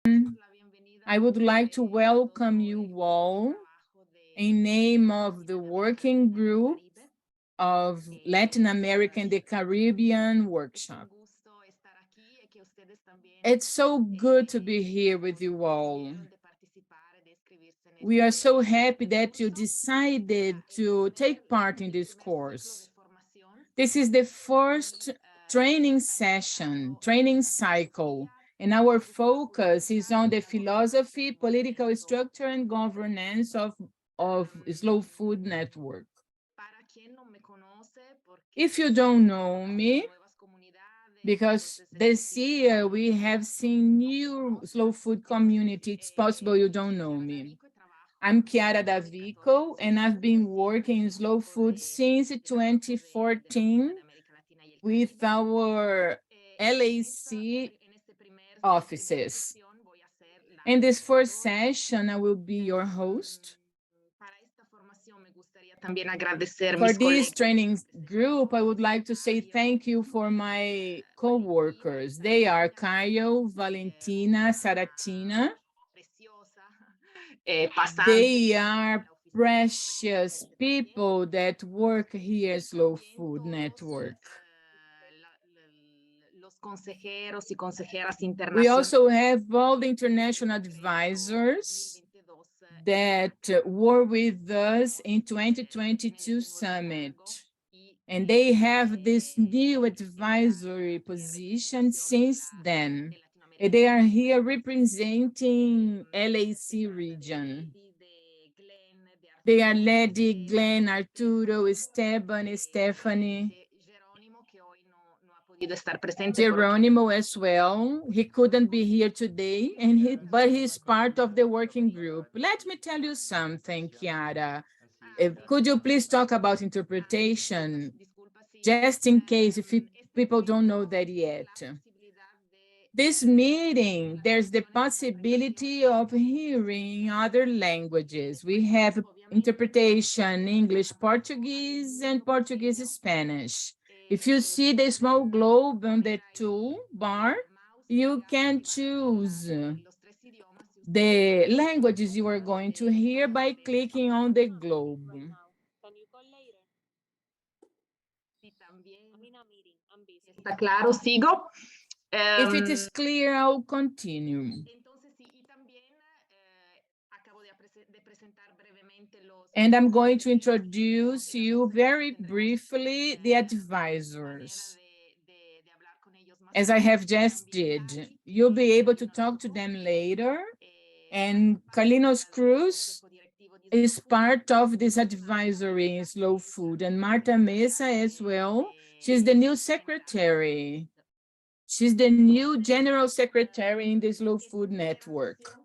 I would like to welcome you all in name of the working group of Latin America and the Caribbean workshop. It's so good to be here with you all. We are so happy that you decided to take part in this course. This is the first training session, training cycle, and our focus is on the philosophy, political structure, and governance of Slow Food Network. If you don't know me, because this year we have seen new slow food community, it's possible you don't know me. I'm Chiara Davico, and I've been working in slow food since 2014 with our LAC offices. In this first session, I will be your host. For this training group, I would like to say thank you for my co-workers. They are Caio, Valentina, Saratina. They are precious people that work here at Slow Food Network. We also have all the international advisors that were with us in 2022 summit. And they have this new advisory position since then. And they are here representing LAC region. They are Lady, Glenn, Arturo, Esteban, Stephanie, Geronimo as well. He couldn't be here today, but he's part of the working group. Let me tell you something, Chiara. Could you please talk about interpretation, just in case if people don't know that yet? This meeting, there's the possibility of hearing other languages. We have interpretation, English, Portuguese, and Portuguese, Spanish. If you see the small globe on the toolbar, you can choose the languages you are going to hear by clicking on the globe. If it is clear, I'll continue. And I'm going to introduce you very briefly the advisors. As I have just did, you'll be able to talk to them later. And Carlinos Cruz is part of this advisory in slow food, and Marta Messa as well. She's the new secretary. She's the new general secretary in the Slow Food Network.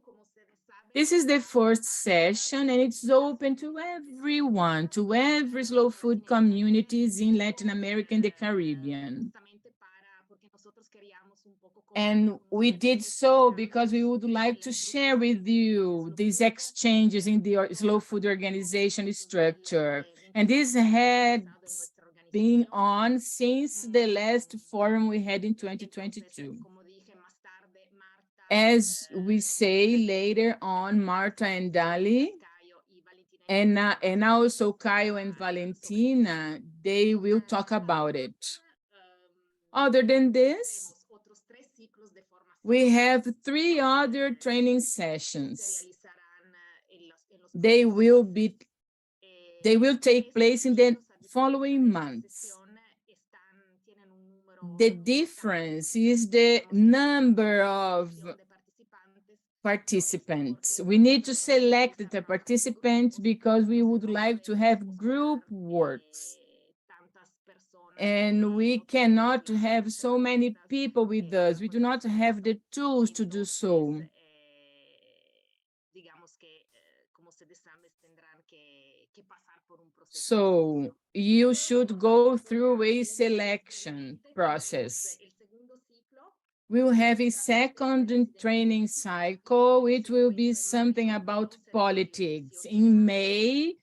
This is the first session, and it's open to everyone, to every slow food communities in Latin America and the Caribbean. And we did so because we would like to share with you these exchanges in the slow food organization structure. And this had been on since the last forum we had in 2022. As we say later on, Marta and Dali, and also Caio and Valentina, they will talk about it. Other than this, we have 3 other training sessions. They will take place in the following months. The difference is the number of participants. We need to select the participants because we would like to have group works. And we cannot have so many people with us. We do not have the tools to do so. So you should go through a selection process. We will have a second training cycle. It will be something about politics. In May,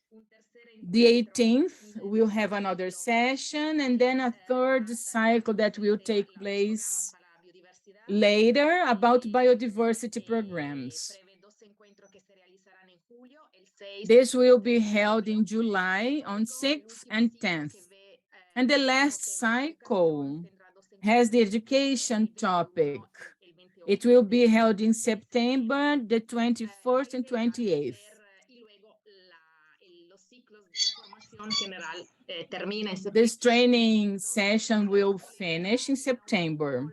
the 18th, we'll have another session, and then a third cycle that will take place later about biodiversity programs. This will be held in July on 6th and 10th. And the last cycle has the education topic. It will be held in September, the 21st and 28th. This training session will finish in September.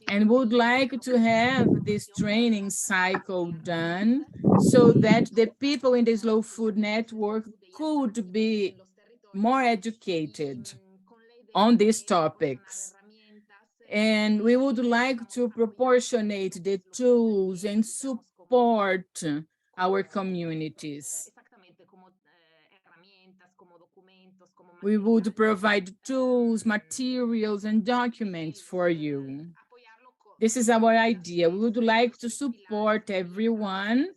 And would like to have this training cycle done so that the people in the Slow Food Network could be more educated on these topics. And we would like to proportionate the tools and support our communities. We would provide tools, materials, and documents for you. This is our idea. We would like to support everyone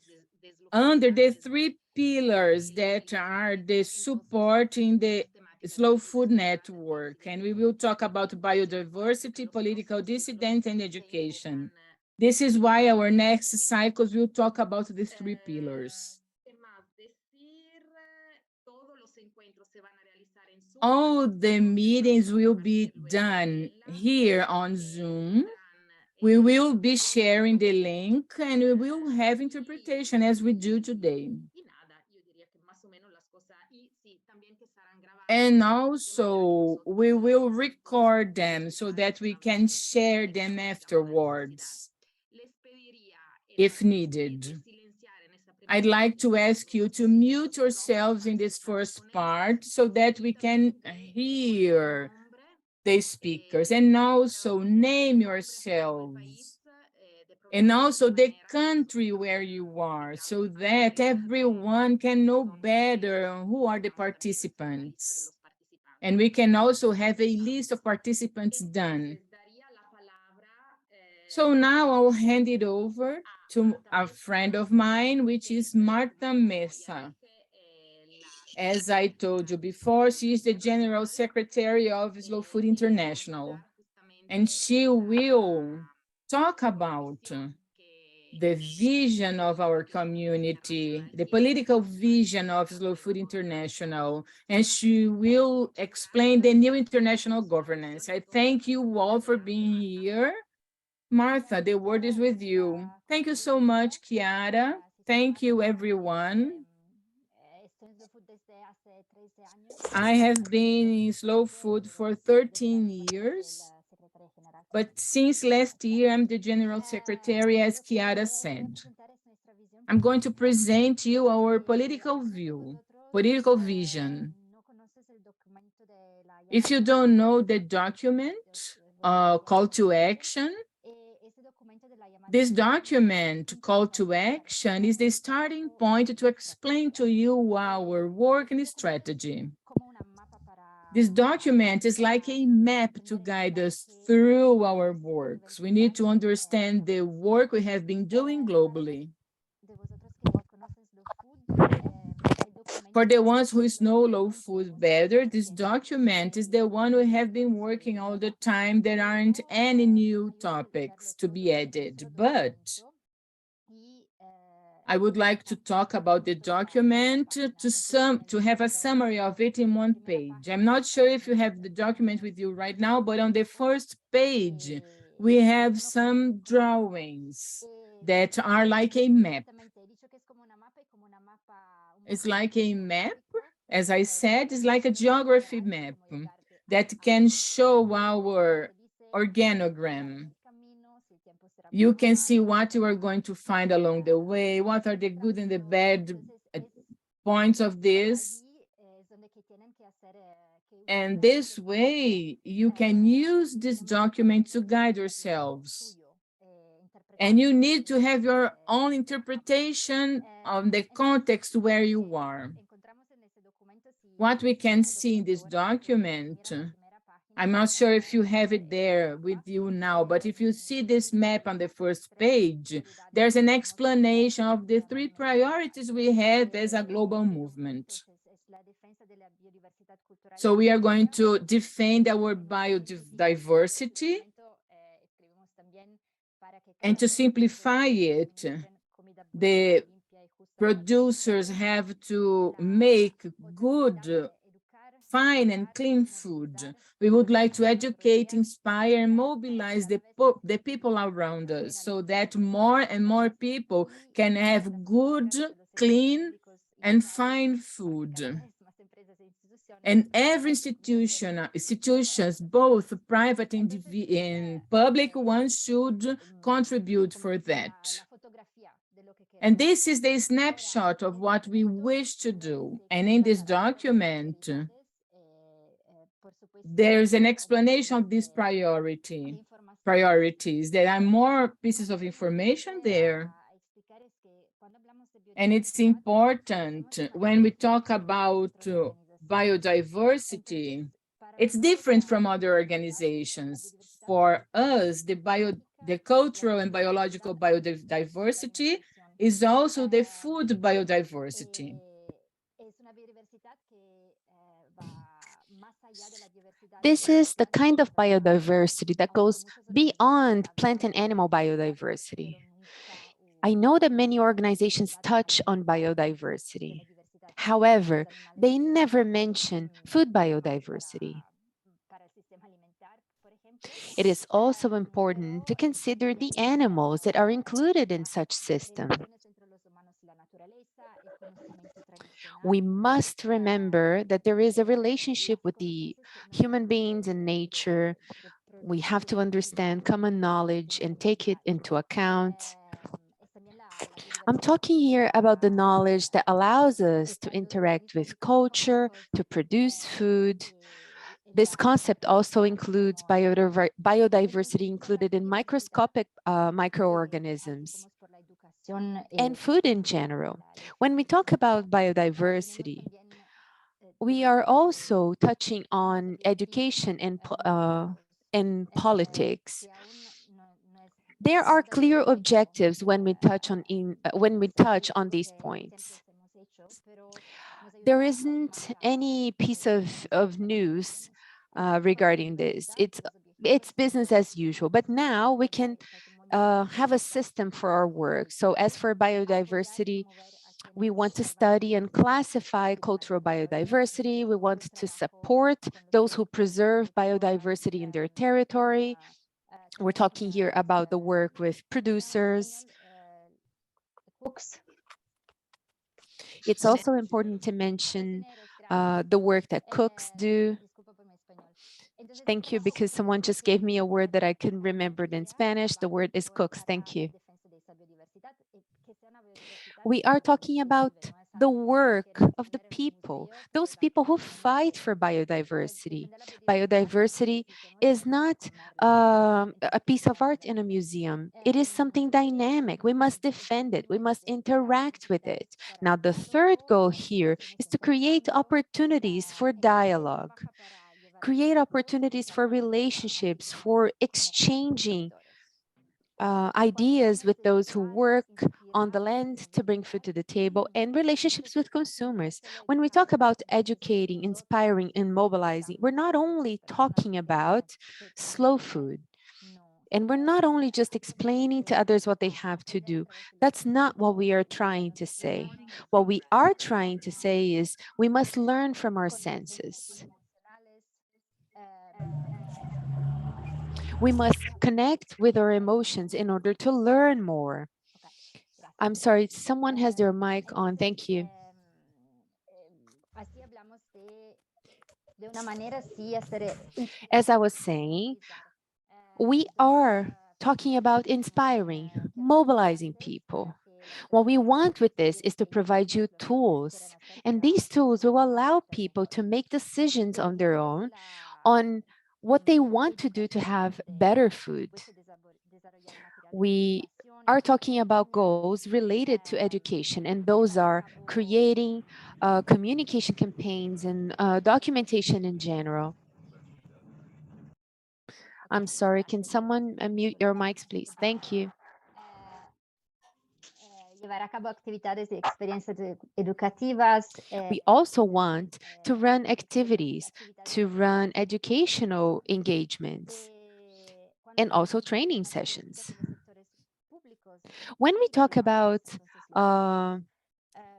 under the 3 pillars that are the support in the Slow Food Network. And we will talk about biodiversity, political dissidence, and education. This is why our next cycles will talk about these 3 pillars. All the meetings will be done here on Zoom. We will be sharing the link and we will have interpretation as we do today. And also, we will record them so that we can share them afterwards, if needed. I'd like to ask you to mute yourselves in this first part so that we can hear the speakers, and also name yourselves, and also the country where you are, so that everyone can know better who are the participants. And we can also have a list of participants done. So now I'll hand it over to a friend of mine, which is Marta Messa. As I told you before, she is the General Secretary of Slow Food International, and she will talk about the vision of our community, the political vision of Slow Food International, and she will explain the new international governance. I thank you all for being here. Martha, the word is with you. Thank you so much, Chiara. Thank you, everyone. I have been in Slow Food for 13 years, but since last year, I'm the General Secretary, as Chiara said. I'm going to present you our political view, political vision. If you don't know the document, call to action, this document, call to action, is the starting point to explain to you our work and strategy. This document is like a map to guide us through our works. We need to understand the work we have been doing globally. For the ones who know low food better, this document is the one we have been working all the time. There aren't any new topics to be added, but I would like to talk about the document to have a summary of it in one page. I'm not sure if you have the document with you right now, but on the first page, we have some drawings that are like a map. It's like a map, as I said, it's like a geography map that can show our organogram. You can see what you are going to find along the way, what are the good and the bad points of this. And this way, you can use this document to guide yourselves. And you need to have your own interpretation of the context where you are. What we can see in this document, I'm not sure if you have it there with you now, but if you see this map on the first page, there's an explanation of the 3 priorities we have as a global movement. So we are going to defend our biodiversity, and to simplify it, the producers have to make good, fine and clean food. We would like to educate, inspire, and mobilize the people around us so that more and more people can have good, clean, and fine food. And every institutions, both private and public ones, should contribute for that. And this is the snapshot of what we wish to do. And in this document, there's an explanation of this priorities. There are more pieces of information there. And it's important when we talk about biodiversity, it's different from other organizations. For us, the cultural and biological biodiversity is also the food biodiversity. This is the kind of biodiversity that goes beyond plant and animal biodiversity. I know that many organizations touch on biodiversity. However, they never mention food biodiversity. It is also important to consider the animals that are included in such system. We must remember that there is a relationship with the human beings and nature. We have to understand common knowledge and take it into account. I'm talking here about the knowledge that allows us to interact with culture, to produce food. This concept also includes biodiversity included in microscopic microorganisms and food in general. When we talk about biodiversity, we are also touching on education and politics. There are clear objectives when we touch on these points. There isn't any piece of news regarding this. It's business as usual. But now we can have a system for our work. So as for biodiversity, we want to study and classify cultural biodiversity. We want to support those who preserve biodiversity in their territory. We're talking here about the work with producers. It's also important to mention the work that cooks do. Thank you, because someone just gave me a word that I couldn't remember in Spanish. The word is cooks. Thank you. We are talking about the work of the people, those people who fight for biodiversity. Biodiversity is not a piece of art in a museum. It is something dynamic. We must defend it. We must interact with it. Now, the third goal here is to create opportunities for dialogue, create opportunities for relationships, for exchanging ideas with those who work on the land to bring food to the table, and relationships with consumers. When we talk about educating, inspiring, and mobilizing, we're not only talking about slow food. And we're not only just explaining to others what they have to do. That's not what we are trying to say. What we are trying to say is we must learn from our senses. We must connect with our emotions in order to learn more. I'm sorry, someone has their mic on. Thank you. As I was saying, we are talking about inspiring, mobilizing people. What we want with this is to provide you tools, and these tools will allow people to make decisions on their own on what they want to do to have better food. We are talking about goals related to education, and those are creating communication campaigns and documentation in general. I'm sorry, can someone unmute your mics, please? Thank you. We also want to run activities, to run educational engagements, and also training sessions. When we talk about uh,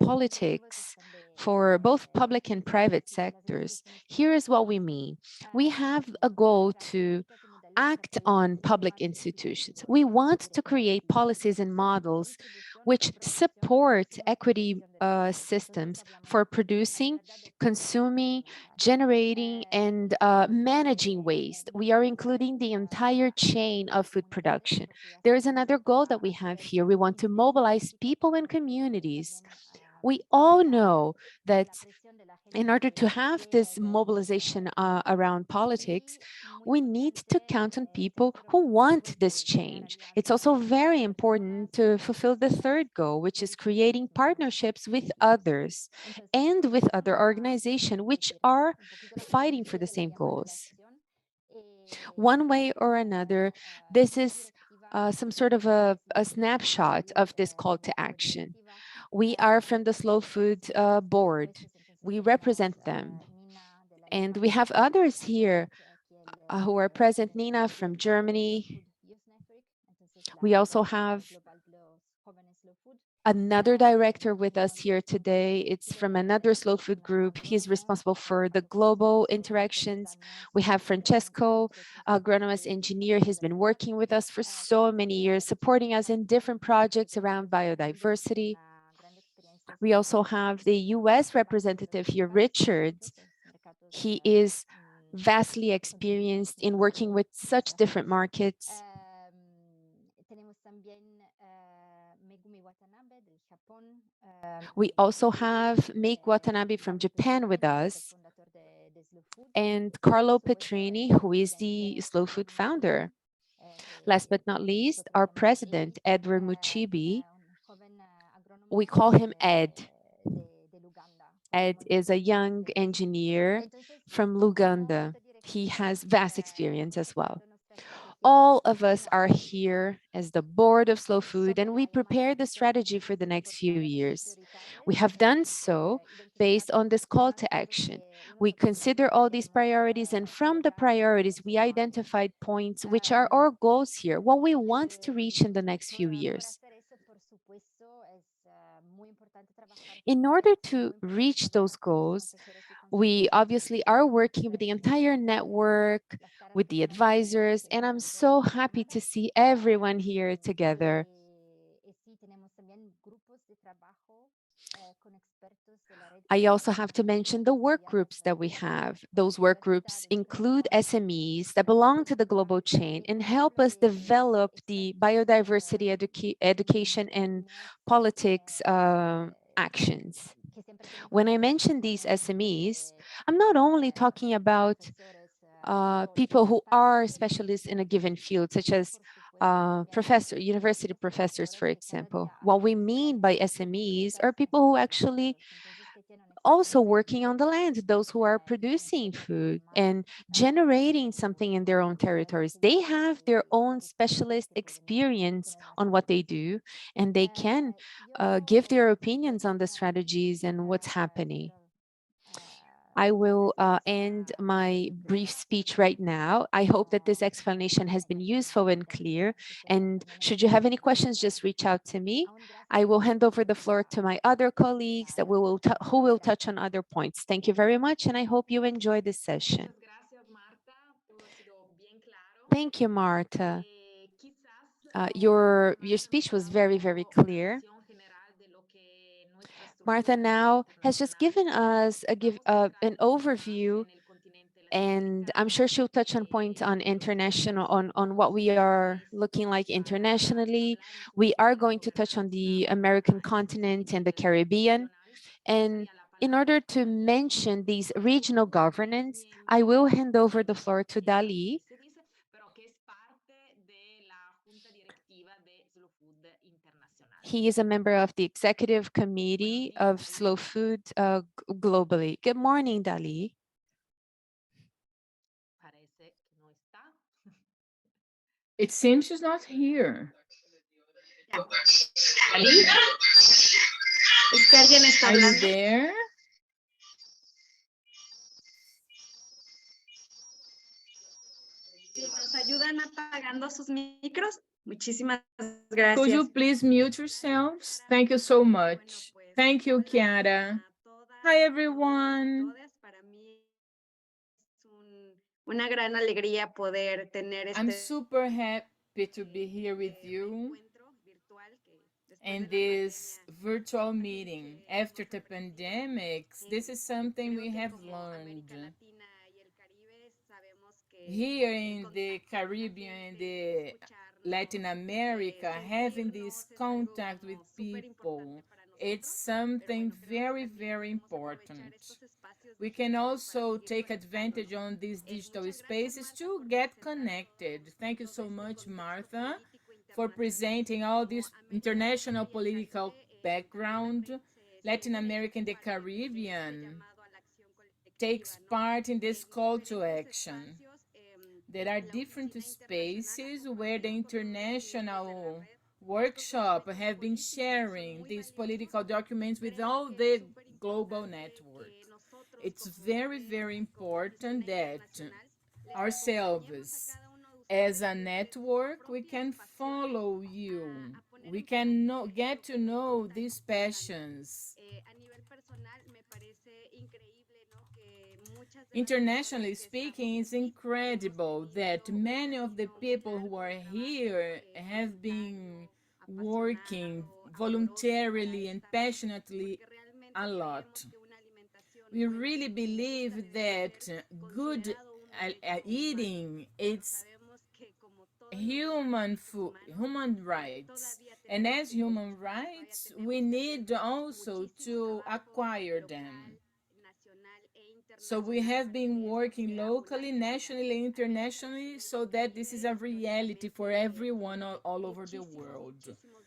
politics for both public and private sectors, here is what we mean. We have a goal to act on public institutions. We want to create policies and models which support equity systems for producing, consuming, generating, and managing waste. We are including the entire chain of food production. There is another goal that we have here. We want to mobilize people and communities. We all know that in order to have this mobilization around politics, we need to count on people who want this change. It's also very important to fulfill the third goal, which is creating partnerships with others and with other organizations which are fighting for the same goals. One way or another, this is some sort of a snapshot of this call to action. We are from the Slow Food Board. We represent them. And we have others here who are present. Nina from Germany. We also have another director with us here today. It's from another slow food group. He's responsible for the global interactions. We have Francesco, agronomist engineer. He's been working with us for so many years, supporting us in different projects around biodiversity. We also have the US representative here, Richard. He is vastly experienced in working with such different markets. We also have Make Watanabe from Japan with us, and Carlo Petrini, who is the Slow Food founder. Last but not least, our president, Edward Muchibi. We call him Ed. Ed is a young engineer from Luganda. He has vast experience as well. All of us are here as the board of Slow Food, and we prepare the strategy for the next few years. We have done so based on this call to action. We consider all these priorities, and from the priorities, we identified points which are our goals here, what we want to reach in the next few years. In order to reach those goals, we obviously are working with the entire network, with the advisors, and I'm so happy to see everyone here together. I also have to mention the work groups that we have. Those work groups include SMEs that belong to the global chain and help us develop the biodiversity education and politics actions. When I mention these SMEs, I'm not only talking about people who are specialists in a given field, such as university professors, for example. What we mean by SMEs are people who actually also working on the land, those who are producing food and generating something in their own territories. They have their own specialist experience on what they do, and they can give their opinions on the strategies and what's happening. I will end my brief speech right now. I hope that this explanation has been useful and clear. And should you have any questions, just reach out to me. I will hand over the floor to my other colleagues who will touch on other points. Thank you very much, and I hope you enjoy this session. Thank you, Marta. Your speech was very, very clear. Martha now has just given us an overview, and I'm sure she'll touch on points on international, on what we are looking like internationally. We are going to touch on the American continent and the Caribbean. And in order to mention these regional governance, I will hand over the floor to Dali. He is a member of the executive committee of Slow Food globally. Good morning, Dali. It seems she's not here. Es que alguien está Are you hablando. there? Si nos ayudan apagando sus micros, muchísimas gracias. Could you please mute yourselves? Thank you so much. Thank you, Kiara. Hi, everyone. Para mí es una gran alegría poder tener I'm este super happy to be here with you encuentro virtual que después de in la this pandemia virtual así meeting. que After hemos the aprendido. pandemics, this is something Creo we que have como América learned. Latina y el Caribe sabemos que Here el in the contacto con la Caribbean and gente, el the escucharnos, Latin America, having this sentirnos es algo contact with como súper importante people, para it's nosotros. Pero something bueno, creo que very, también very podemos aprovechar important. estos espacios We can digitales para also seguir take advantage conectándonos. on these digital Muchas gracias, spaces Marta, to por get presentar connected. Thank you todo so este much, contexto Martha, político for internacional. presenting all Como this América international Latina y el political Caribe, background. se Latin unen America and the para entender este Caribbean llamado a la acción takes colectiva, ¿no? part in this En call to diferentes action. espacios, There are la different Oficina Internacional ha spaces where the compartido con todos los miembros de la international red estos workshop documentos have been políticos. Son sharing muy these valiosos. political documents with Creo all que es the súper global importante network. que nosotros It's very, very como important Oficina that Internacional les acompañemos a ourselves cada uno de as ustedes a desde sus network, we propias can pasiones follow you. a poner We en can práctica get lo to que nos know está these importando. passions. A nivel personal, me parece increíble, ¿no? Que muchas de las personas Internationally que estamos speaking, it's aquí hemos incredible that tenido un many of the camino muy people who largo are de trabajo, here have been voluntario, working apasionado, amoroso para voluntarily and estar aquí, passionately porque realmente a creemos lot. que una alimentación We buena really nunca believe debe de ser that good considerado un derecho humano, eating pero it's sabemos que como todos los human derechos food, humanos, human rights. todavía And tenemos as que human construirlos, todavía rights, we tenemos que hacer need also muchísimo to trabajo acquire them. local, nacional e So we internacional have para been que esto working sea una locally, realidad. nationally, Aquí en la internationally, región del so that this Caribe, is a reality for históricamente, everyone con all over the muchísimos, world. muchísimos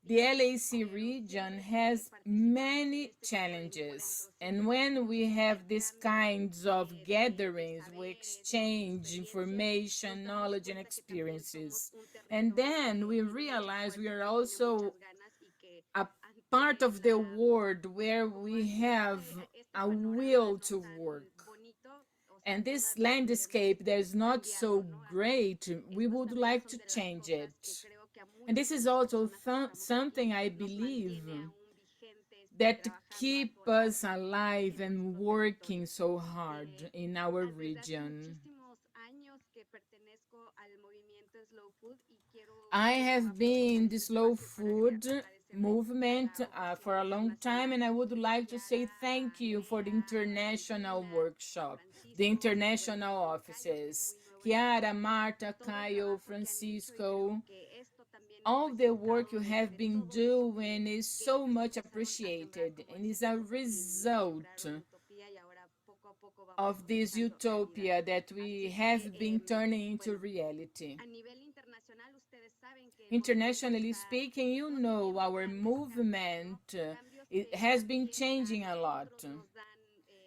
The desafíos, LAC pero region siempre que has participamos en many este tipo de challenges, encuentros, and siempre que when we podemos have these intercambiar kinds of de gatherings, we saberes, ¿no? De exchange experiencias, nos information, damos knowledge, and cuenta que también somos experiences. un And territorio then que we tiene mucha realize we fuerza, are que tiene also muchas ganas y que a part ante of the world where como we ante have este a panorama will no to tan work. bonito, o sea, And this todavía queremos landscape that is not cambiarlo, so ¿no? great, we Estas would también like son to de las change cosas que it. creo que a And muchas this de is las also personas que estamos something aquí I nos believe mantiene aún vigentes y that trabajando a keep toda us voluntad alive en and nuestro working territorio. so hard in our Desde hace region. muchísimos años que pertenezco al movimiento Slow Food y I quiero have been aprovechar in the este slow espacio para food agradecerle a movement la for Oficina a long time, Internacional, and I would a like to say Kiara, thank a you for the Andrea, a international Valentina, a workshop, the Francisco y bueno, international también Caio, que es offices. muy nuevo en esto, Chiara, Marta, todo el Caio, trabajo que han hecho y creo Francisco, que esto también es all the work you resultado have de been todo eso doing is que so ellos much empezaron a sembrar, appreciated como and dice is a Caio, y result sembraron utopía y ahora poco a poco vamos of this cosechando realidad. utopia that we Así have been que, turning into bueno, reality. a nivel internacional, ustedes saben que el movimiento Internationally está speaking, you no know, teniendo our grandes cambios, ¿no? movement Cambios it que has been también a changing a lot. nosotros nos dan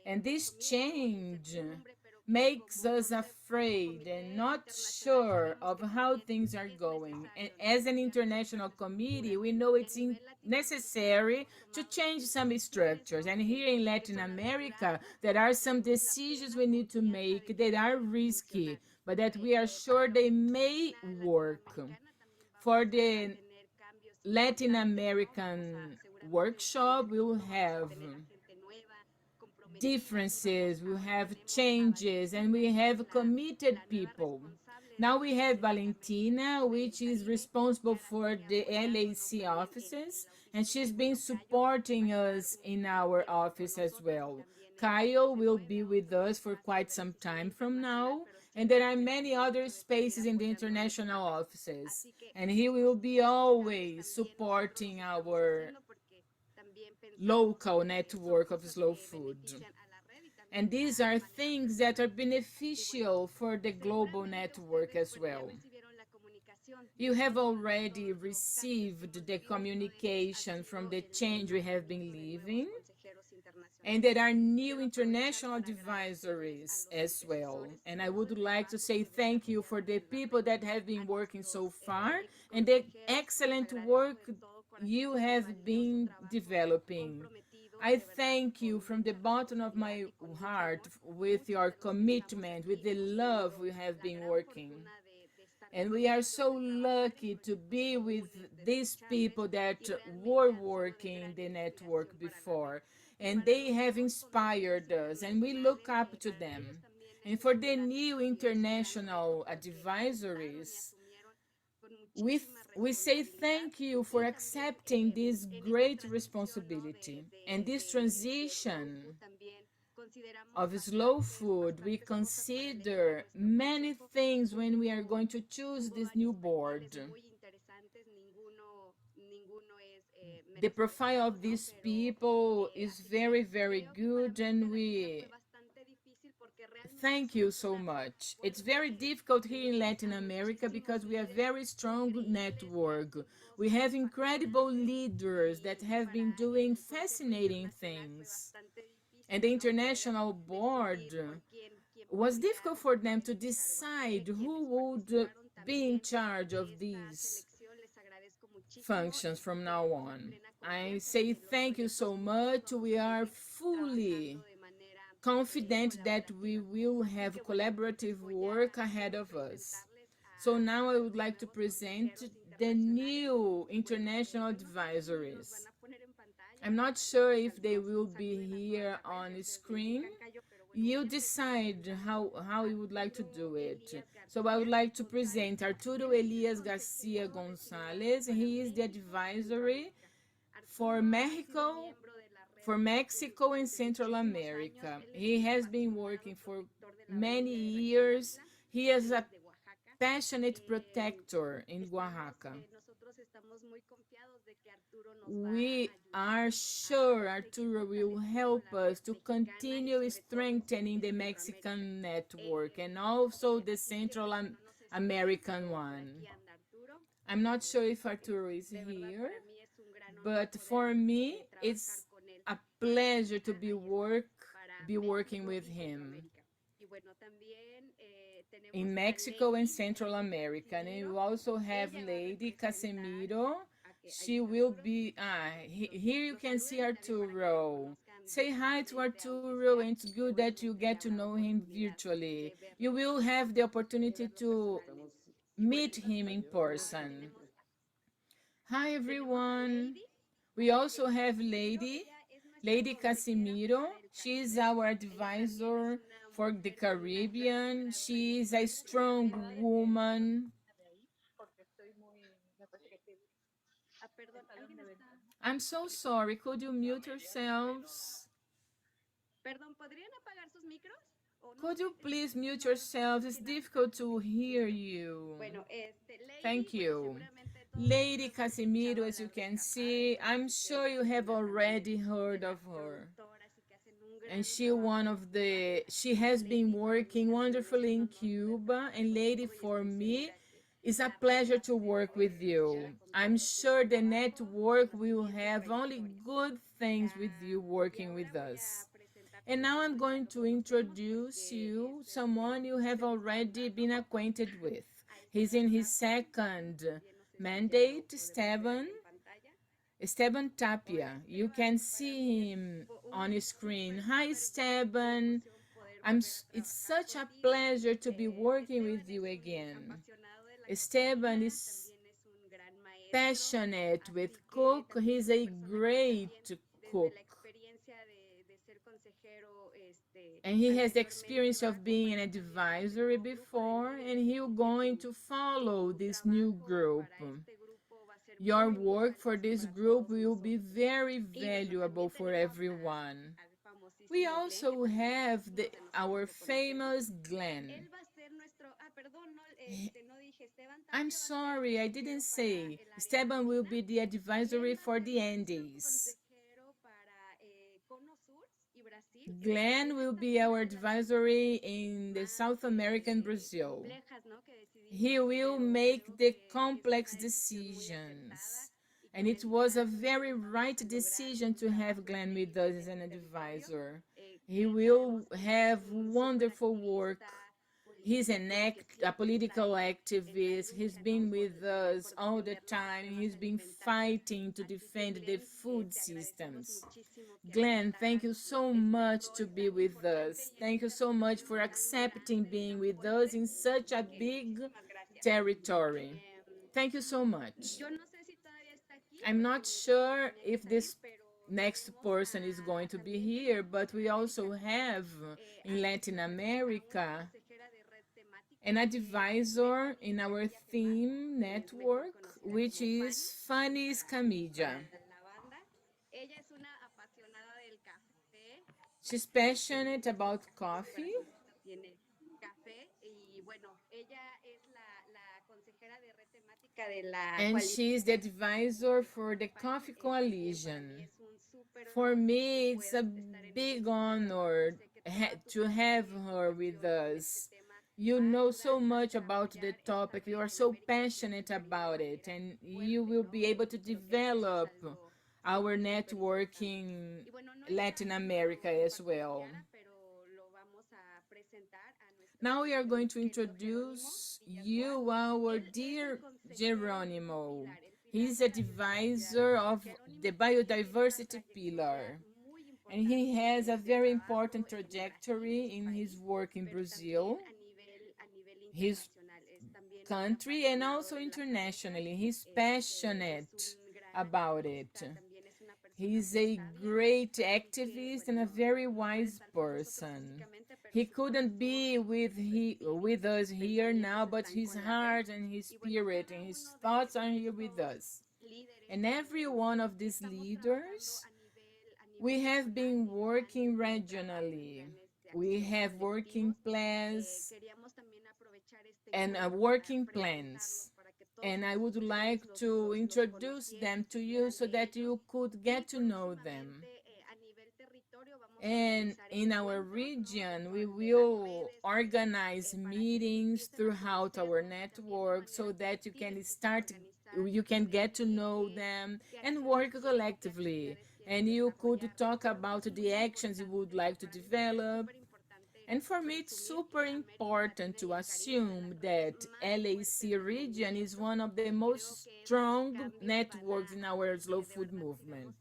And this mucho miedo, change incertidumbre, pero que makes como us afraid and comité not internacional sure sabemos of que how también things are es going. And necesario, ¿no? as an Cambiar ciertas international committee, estructuras. we know Y a it's nivel latinoamericano necessary hemos to tomado change some decisiones por structures. eso And here in que Latin son America, arriesgadas, there pero are que some valen la decisions pena we por need to confianza make de que that are pueden risky, funcionar. but that we are Para sure la they may Oficina work. Latinoamericana también For vamos a the tener cambios Latin importantes, ¿no? American Seguramente en su workshop, we will dirección vamos a have tener a gente nueva, comprometida y vamos, differences, we ahora have tenemos a changes, and Valentina, we que es have committed la nueva people. responsable Now de we have América Latina Valentina, y el which is Caribe, responsible que ha for the apoyándonos LAC también en offices, la and oficina, she's y been bueno, Cayo va a supporting estar us in un our tiempo con office as nosotros y well. también él Caio se will mueve be a with otros us for espacios quite de la some oficina time from internacional, now, pero and there siempre are tiene el many other compromiso de seguir spaces in the apoyando nuestra international red. offices, Así que and he estos will be esfuerzos grandes always también nosotros los supporting estamos our haciendo porque también pensamos local que son network of cosas slow que food. benefician a la red y And también these a are manera things that are personal. Y bueno, beneficial for the global seguramente network ustedes, as bueno, ya well. recibieron la comunicación You de have todos already los cambios que received hemos the vivido. Uno de ellos ha communication from sido the el change we have been nombramiento de nuevos living, consejeros and internacionales. there are new Quiero aprovechar international para agradecerles a advisories los as well. antecesores And I todo would el like to trabajo say que thank you for desarrollaron the en la people red, that have a been working so nuestros far ex and the consejeros. Les excellent agradezco work de todo you have been developing. I thank you from the bottom of my heart with your commitment, with the love we have been working. And we are so lucky to be with these people that were working the network before. And they have inspired us, and we look up to them. And for the new international advisories, we say thank you for accepting this great responsibility and this transition of slow food. We consider many things when we are going to choose this new board. The profile of these people is very, very good, and we thank you so much. It's very difficult here in Latin America because we are very strong network. We have incredible leaders that have been doing fascinating things. And the international board was difficult for them to decide who would be in charge of these functions from now on. I say thank you so much. We are fully confident that we will have collaborative work ahead of us. So now I would like to present the new international advisories. I'm not sure if they will be here on screen. You decide how you would like to do it. So I would like to present Arturo Elias Garcia Gonzalez. He is the advisory for Mexico, and Central America. He has been working for many years. He is a passionate protector in Oaxaca. We are sure Arturo will help us to continue strengthening the Mexican network and also the Central American one. I'm not sure if Arturo is here, but for me, it's a pleasure to be working with him in Mexico and Central America. And you also have Lady Casemiro. She will be, here you can see Arturo. Say hi to Arturo, and it's good that you get to know him virtually. You will have the opportunity to meet him in person. Hi, everyone. We also have Lady Casimiro. She is our advisor for the Caribbean. She is a strong woman. I'm so sorry. Could you mute yourselves? Could you please mute yourselves? It's difficult to hear you. Thank you. Lady Casimiro, as you can see, I'm sure you have already heard of her. And she has been working wonderfully in Cuba. And Lady, for me, it's a pleasure to work with you. I'm sure the network will have only good things with you working with us. And now I'm going to introduce you someone you have already been acquainted with. He's in his second mandate, Esteban Tapia. You can see him on screen. Hi, Esteban. It's such a pleasure to be working with you again. Esteban is passionate with cook. He's a great cook. And he has the experience of being an advisory before, and he's going to follow this new group. Your work for this group will be very valuable for everyone. We also have our famous Glenn. I'm sorry, I didn't say. Esteban will be the advisory for the Andes. Glenn will be our advisory in the South American Brazil. He will make the complex decisions. And it was a very right decision to have Glenn with us as an advisor. He will have wonderful work He's a political activist. He's been with us all the time. He's been fighting to defend the food systems. Glenn, thank you so much to be with us. Thank you so much for accepting being with us in such a big territory. Thank you so much. I'm not sure if this next person is going to be here, but we also have in Latin America an advisor in our theme network, which is Fanny Scamilla. She's passionate about coffee, and she's the advisor for the Coffee Coalition. For me, it's a big honor to have her with us. You know so much about the topic, you are so passionate about it, and you will be able to develop our networking Latin America as well. Now we are going to introduce you, our dear Geronimo. He's a advisor of the biodiversity pillar, and he has a very important trajectory in his work in Brazil, his country, and also internationally. He's passionate about it. He's a great activist and a very wise person. He couldn't be with us here now, but his heart and his spirit and his thoughts are here with us. And every one of these leaders, we have been working regionally. We have working plans and working plans. And I would like to introduce them to you so that you could get to know them. And in our region, we will organize meetings throughout our network so that you can get to know them and work collectively. And you could talk about the actions you would like to develop. And for me, it's super important to assume that LAC region is one of the most strong networks in our slow food movement.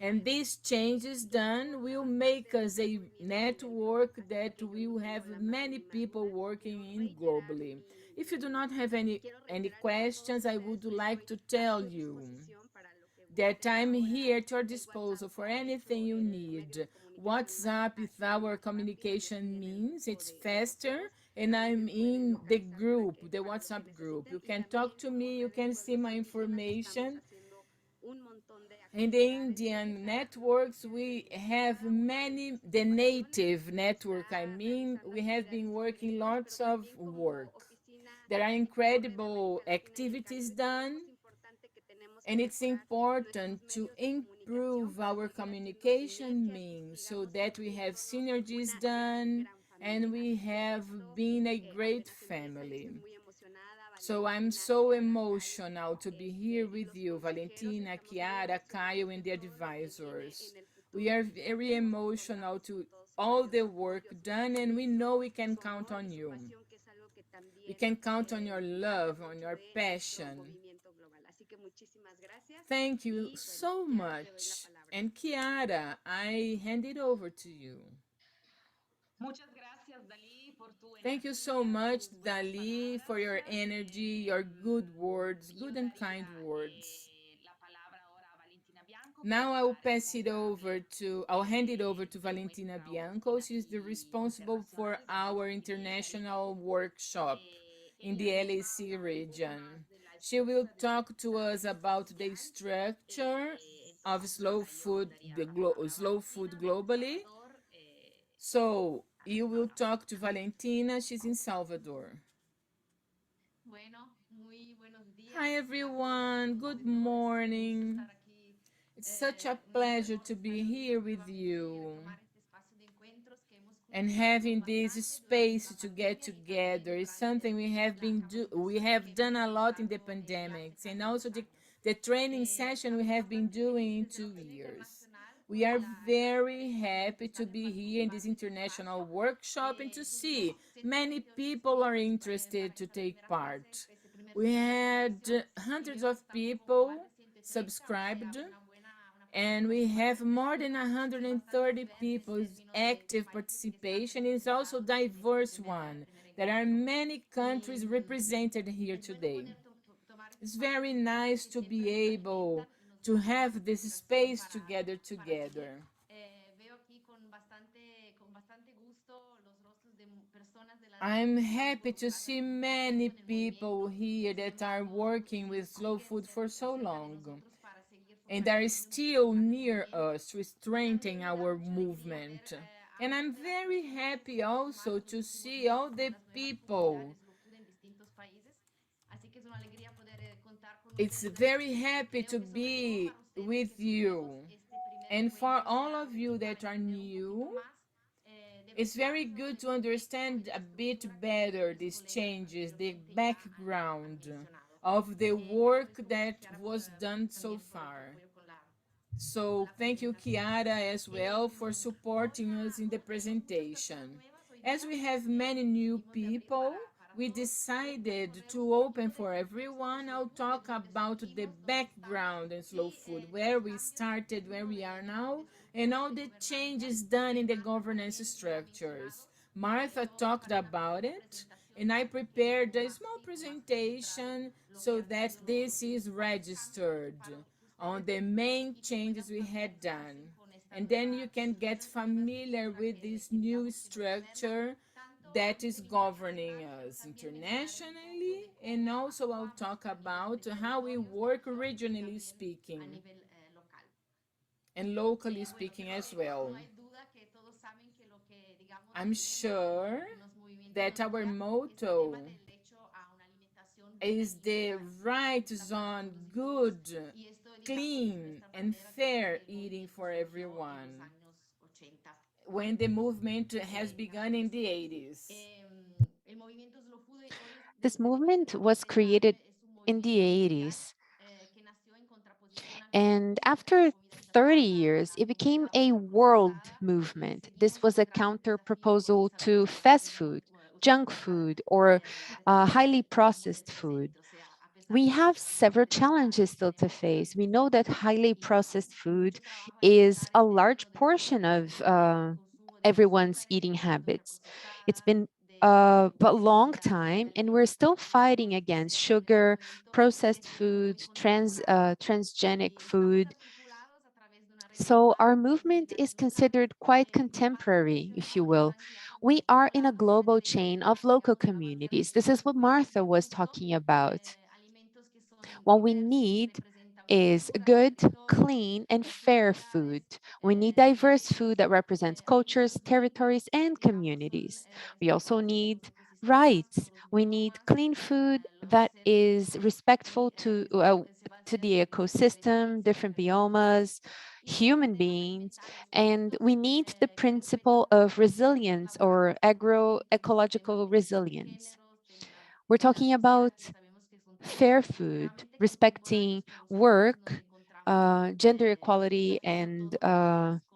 And these changes done will make us a network that will have many people working in globally. If you do not have any questions, I would like to tell you that I'm here at your disposal for anything you need. WhatsApp is our communication means. It's faster, and I'm in the group, the WhatsApp group. You can talk to me, you can see my information. In the Indian networks, we have many, the native network, I mean, we have been working lots of work. There are incredible activities done, and it's important to improve our communication means so that we have synergies done and we have been a great family. So I'm so emotional to be here with you, Valentina, Chiara, Caio, and the advisors. We are very emotional to all the work done, and we know we can count on you. We can count on your love, on your passion. Thank you so much. And Chiara, I hand it over to you. Thank you so much, Dali, for your energy, your good words, good and kind words. Now I'll hand it over to Valentina Bianco. She's the responsible for our international workshop in the LAC region. She will talk to us about the structure of slow food globally. So you will talk to Valentina. She's in Salvador. Hi, everyone. Good morning. It's such a pleasure to be here with you and having this space to get together is something we have done a lot in the pandemics, and also the training session we have been doing in 2 years. We are very happy to be here in this international workshop and to see many people are interested to take part. We had hundreds of people subscribed, and we have more than 130 people's active participation. It's also diverse one. There are many countries represented here today. It's very nice to be able to have this space together. I'm happy to see many people here that are working with slow food for so long and are still near us to strengthen our movement. And I'm very happy also to see all the people. It's very happy to be with you. And for all of you that are new, it's very good to understand a bit better these changes, the background of the work that was done so far. So thank you, Kiara, as well for supporting us in the presentation. As we have many new people, we decided to open for everyone. I'll talk about the background in slow food, where we started, where we are now, and all the changes done in the governance structures. Martha talked about it, and I prepared a small presentation so that this is registered on the main changes we had done. And then you can get familiar with this new structure that is governing us internationally. And also, I'll talk about how we work regionally speaking and locally speaking as well. I'm sure that our motto is the right on good, clean, and fair eating for everyone when the movement has begun in the 80s. This movement was created in the 80s. And after 30 years, it became a world movement. This was a counter proposal to fast food, junk food, or highly processed food. We have several challenges still to face. We know that highly processed food is a large portion of everyone's eating habits. It's been a long time, and we're still fighting against sugar, processed food, transgenic food. So our movement is considered quite contemporary, if you will. We are in a global chain of local communities. This is what Martha was talking about. What we need is good, clean, and fair food. We need diverse food that represents cultures, territories, and communities. We also need rights. We need clean food that is respectful to the ecosystem, different biomas, human beings, and we need the principle of resilience or agroecological resilience. We're talking about fair food, respecting work, gender equality, and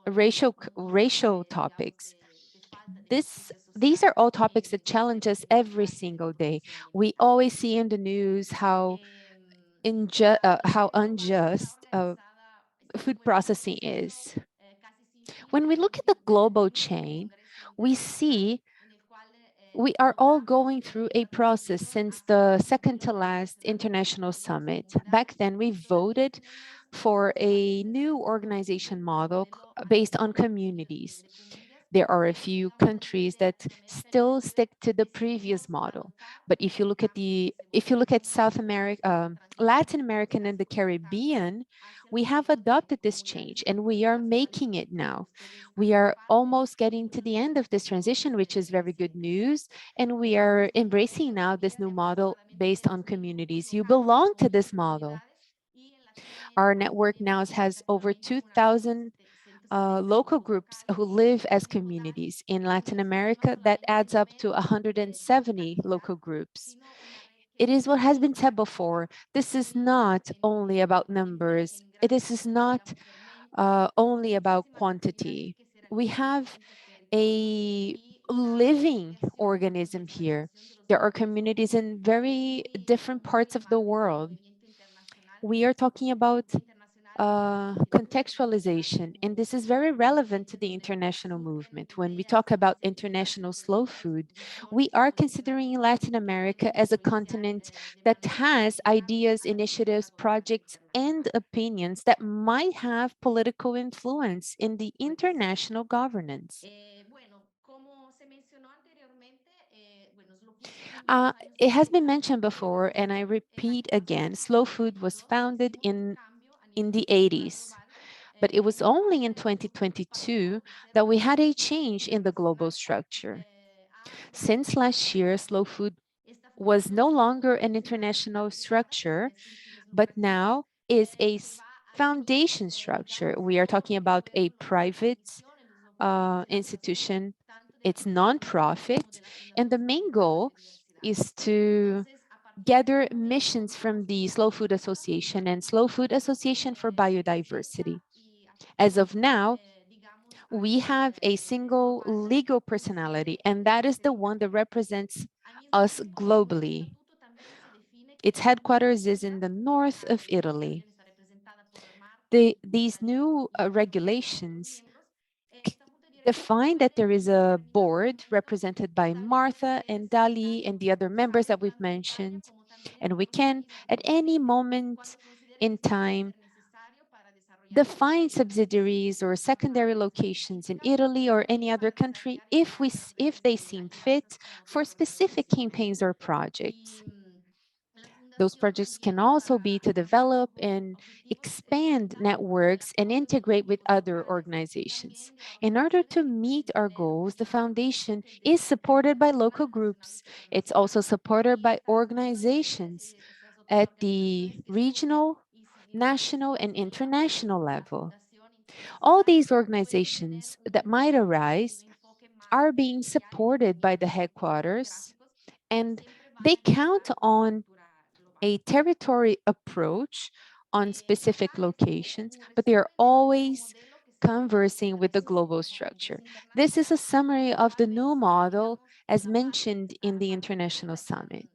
racial topics. These are all topics that challenge us every single day. We always see in the news how unjust food processing is. When we look at the global chain, we see we are all going through a process since the second to last international summit. Back then, we voted for a new organization model based on communities. There are a few countries that still stick to the previous model. But if you look at South America, Latin American and the Caribbean, we have adopted this change and we are making it now. We are almost getting to the end of this transition, which is very good news. And we are embracing now this new model based on communities. You belong to this model. Our network now has over 2,000 local groups who live as communities. In Latin America, that adds up to 170 local groups. It is what has been said before. This is not only about numbers. This is not only about quantity. We have a living organism here. There are communities in very different parts of the world. We are talking about contextualization, and this is very relevant to the international movement. When we talk about international slow food, we are considering Latin America as a continent that has ideas, initiatives, projects, and opinions that might have political influence in the international governance. It has been mentioned before, and I repeat again, slow food was founded in the 80s. But it was only in 2022 that we had a change in the global structure. Since last year, slow food was no longer an international structure, but now is a foundation structure. We are talking about a private institution, it's non-profit, and the main goal is to gather missions from the Slow Food Association and Slow Food Association for Biodiversity. As of now, we have a single legal personality, and that is the one that represents us globally. Its headquarters is in the north of Italy. These new regulations define that there is a board represented by Marta and Dali and the other members that we've mentioned, and we can, at any moment in time, define subsidiaries or secondary locations in Italy or any other country if they seem fit for specific campaigns or projects. Those projects can also be to develop and expand networks and integrate with other organizations. In order to meet our goals, the foundation is supported by local groups. It's also supported by organizations at the regional, national, and international level. All these organizations that might arise are being supported by the headquarters, and they count on a territory approach on specific locations, but they are always conversing with the global structure. This is a summary of the new model as mentioned in the International Summit.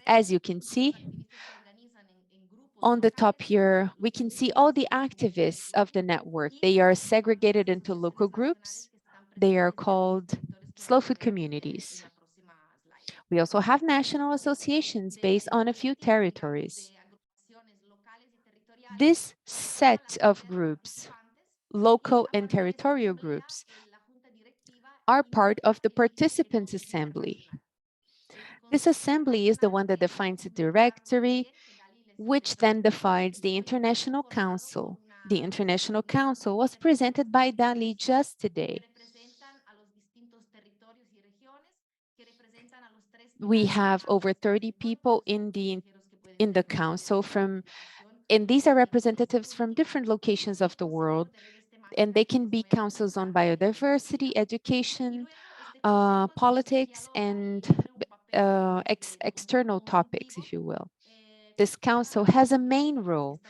As you can see, on the top here, we can see all the activists of the network. They are segregated into local groups. They are called slow food communities. We also have national associations based on a few territories. This set of groups, local and territorial groups, are part of the Participants Assembly. This assembly is the one that defines the directory, which then defines the International Council. The International Council was presented by Dali just today. We have over 30 people in the council and these are representatives from different locations of the world, and they can be councils on biodiversity, education, politics, and external topics, if you will. This council has a main role.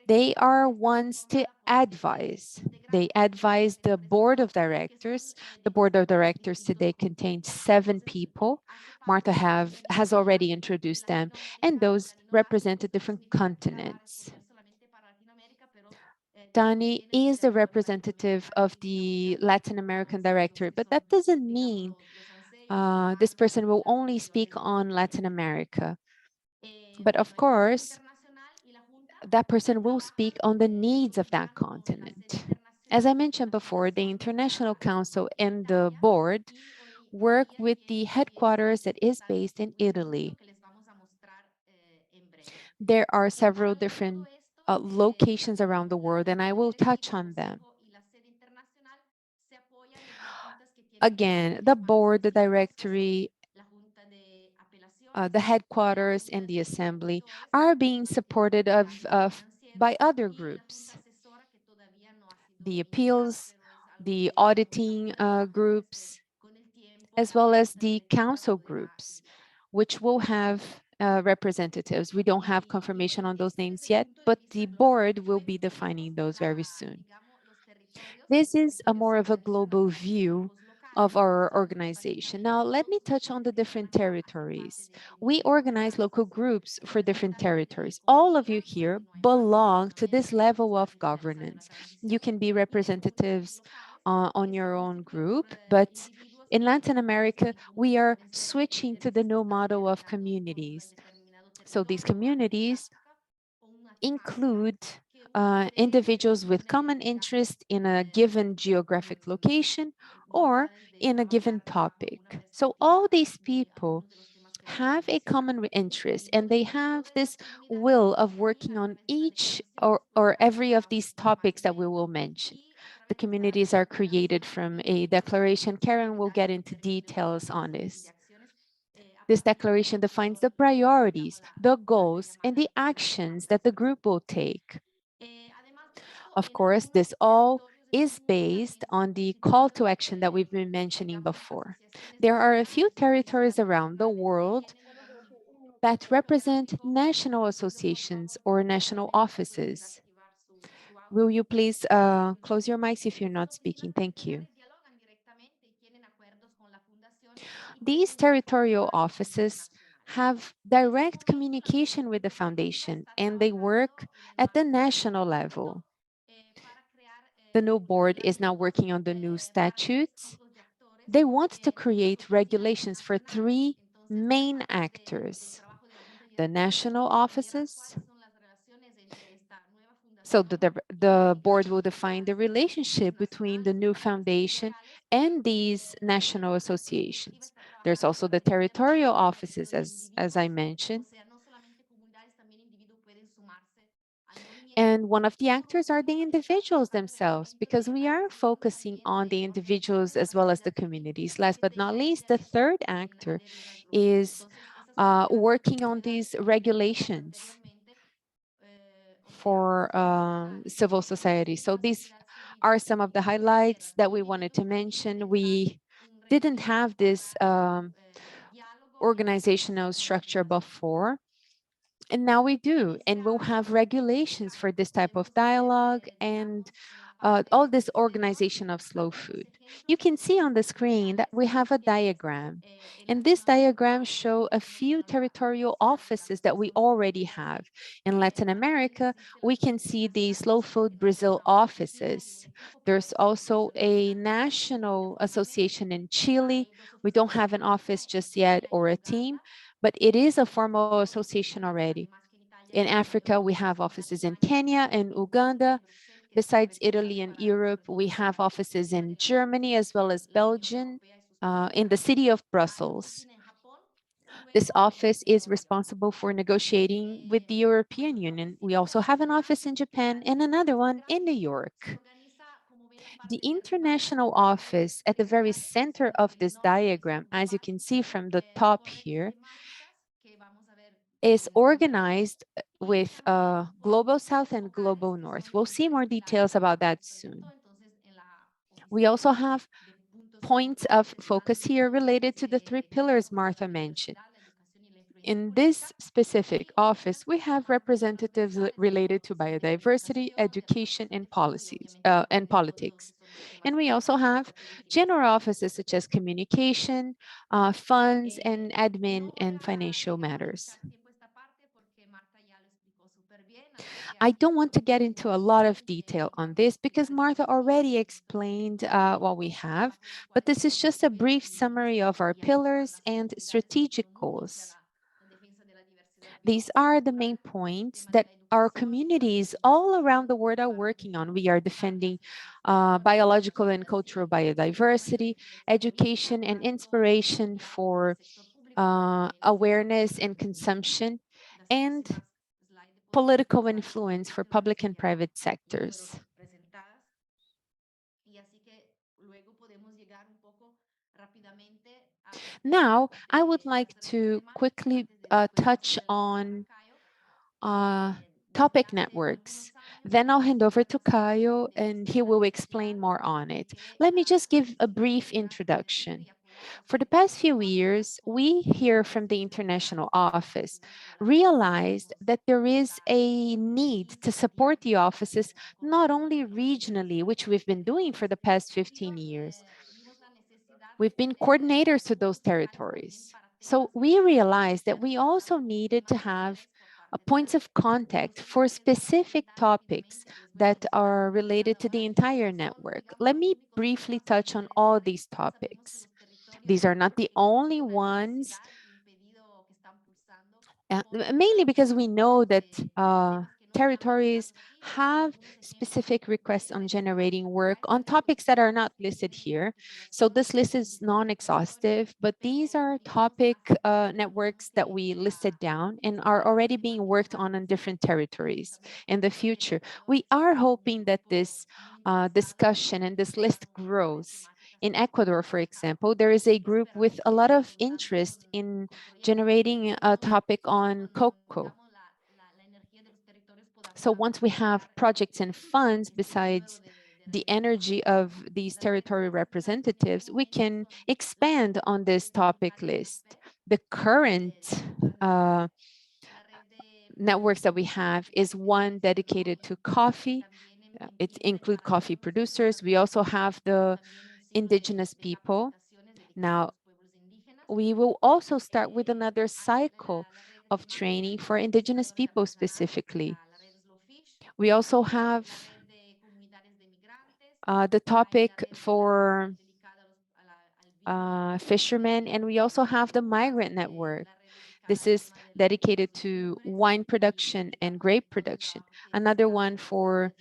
They are ones to advise. They advise the board of directors. The board of directors today contains 7 people. Marta has already introduced them, and those represent different continents. Dani is the representative of the Latin American director, but that doesn't mean this person will only speak on Latin America. But of course, that person will speak on the needs of that continent. As I mentioned before, the International Council and the board work with the headquarters that is based in Italy. There are several different locations around the world, and I will touch on them. Again, the board, the directory, the headquarters, and the assembly are being supported by other groups. The appeals, the auditing groups, as well as the council groups, which will have representatives. We don't have confirmation on those names yet, but the board will be defining those very soon. This is a more of a global view of our organization. Now, let me touch on the different territories. We organize local groups for different territories. All of you here belong to this level of governance. You can be representatives on your own group, but in Latin America, we are switching to the new model of communities. So these communities include individuals with common interest in a given geographic location or in a given topic. So all these people have a common interest and they have this will of working on each or every of these topics that we will mention. The communities are created from a declaration. Karen will get into details on this. This declaration defines the priorities, the goals, and the actions that the group will take. Of course, this all is based on the call to action that we've been mentioning before. There are a few territories around the world that represent national associations or national offices. Will you please close your mics if you're not speaking? Thank you. These territorial offices have direct communication with the foundation and they work at the national level. The new board is now working on the new statutes. They want to create regulations for three main actors: the national offices. So the board will define the relationship between the new foundation and these national associations. There's also the territorial offices, as I mentioned. And one of the actors are the individuals themselves, because we are focusing on the individuals as well as the communities. Last but not least, the third actor is working on these regulations for civil society. So these are some of the highlights that we wanted to mention. We didn't have this organizational structure before, and now we do, and we'll have regulations for this type of dialogue and all this organization of slow food. You can see on the screen that we have a diagram, and this diagram shows a few territorial offices that we already have. In Latin America, we can see the Slow Food Brazil offices. There's also a national association in Chile. We don't have an office just yet or a team, but it is a formal association already. In Africa, we have offices in Kenya and Uganda. Besides Italy and Europe, we have offices in Germany as well as Belgium, in the city of Brussels. This office is responsible for negotiating with the European Union. We also have an office in Japan and another one in New York. The international office at the very center of this diagram, as you can see from the top here, is organized with Global South and Global North. We'll see more details about that soon. We also have points of focus here related to the three pillars Martha mentioned. In this specific office, we have representatives related to biodiversity, education, and policies and politics. And we also have general offices such as communication, funds, and admin and financial matters. I don't want to get into a lot of detail on this because Martha already explained what we have, but this is just a brief summary of our pillars and strategic goals. These are the main points that our communities all around the world are working on. We are defending biological and cultural biodiversity, education and inspiration for awareness and consumption, and political influence for public and private sectors. Now, I would like to quickly touch on topic networks. Then I'll hand over to Caio and he will explain more on it. Let me just give a brief introduction. For the past few years, we here from the International Office realized that there is a need to support the offices not only regionally, which we've been doing for the past 15 years. We've been coordinators to those territories. So we realized that we also needed to have points of contact for specific topics that are related to the entire network. Let me briefly touch on all these topics. These are not the only ones, mainly because we know that territories have specific requests on generating work on topics that are not listed here. So this list is non-exhaustive, but these are topic networks that we listed down and are already being worked on different territories in the future. We are hoping that this discussion and this list grows. In Ecuador, for example, there is a group with a lot of interest in generating a topic on cocoa. So once we have projects and funds besides the energy of these territory representatives, we can expand on this topic list. The current networks that we have is one dedicated to coffee. It includes coffee producers. We also have the indigenous people. Now, we will also start with another cycle of training for indigenous people specifically. We also have the topic for fishermen, and we also have the migrant network. This is dedicated to wine production and grape production. Another one for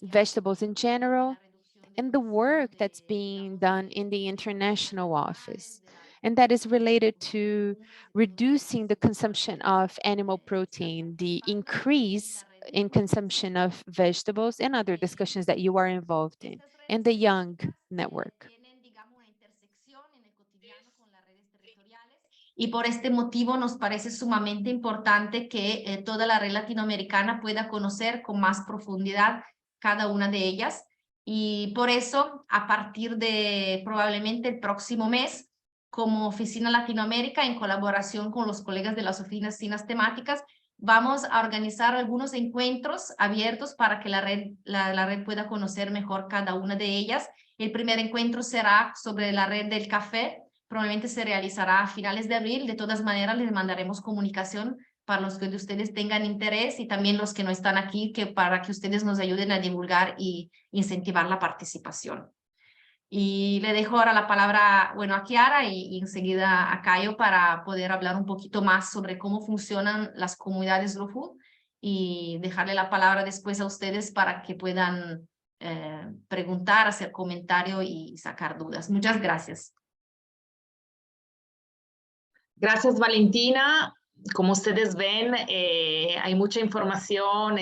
vegetables in general, and the work that's being done in the international office. And that is related to reducing the consumption of animal protein, the increase in consumption of vegetables, and other discussions that you are involved in, and the young network. Y por este motivo nos parece sumamente importante que toda la red latinoamericana pueda conocer con más profundidad cada una de ellas. Y por eso, a partir de probablemente el próximo mes, como Oficina Latinoamérica, en colaboración con los colegas de las oficinas temáticas, vamos a organizar algunos encuentros abiertos para que la red pueda conocer mejor cada una de ellas. El primer encuentro será sobre la red del café. Probablemente se realizará a finales de abril. De todas maneras, les mandaremos comunicación para los que de ustedes tengan interés y también los que no están aquí, para que ustedes nos ayuden a divulgar y incentivar la participación. Y le dejo ahora la palabra, bueno, a Chiara y enseguida a Caio para poder hablar un poquito más sobre cómo funcionan las comunidades Slow Food y dejarle la palabra después a ustedes para que puedan preguntar, hacer comentario y sacar dudas. Muchas gracias. Gracias, Valentina. Como ustedes ven, hay mucha información,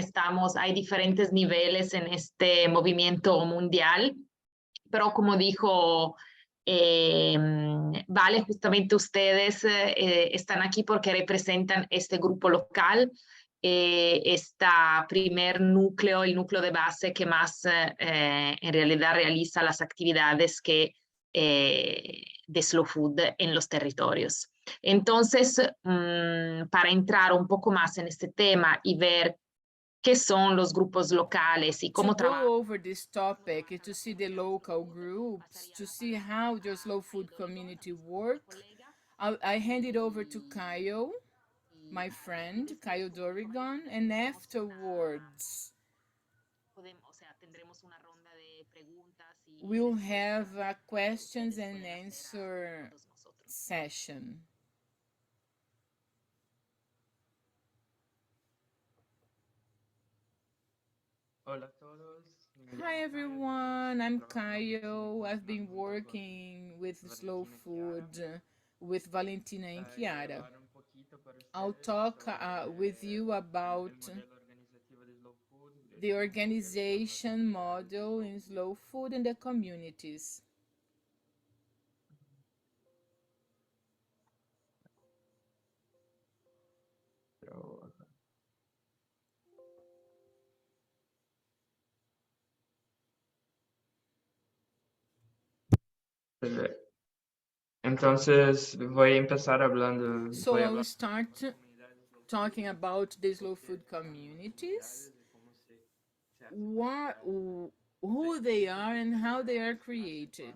hay diferentes niveles en este movimiento mundial, pero como dijo Vale, justamente ustedes están aquí porque representan este grupo local, este primer núcleo, el núcleo de base que más en realidad realiza las actividades de Slow Food en los territorios. Entonces, para entrar un poco más en este tema y ver qué son los grupos locales y cómo trabajan. To go over this topic, to see the local groups, to see how the slow food community work, I hand it over to Caio, my friend, Caio Dorigon, and afterwards we'll have a questions and answer session. Hi everyone, I'm Caio. I've been working with slow food with Valentina and Chiara. I'll talk with you about the organization model in slow food in the communities. Entonces voy a empezar hablando, So voy a I will hablar start talking about the slow food communities, what, who they are and how they are created.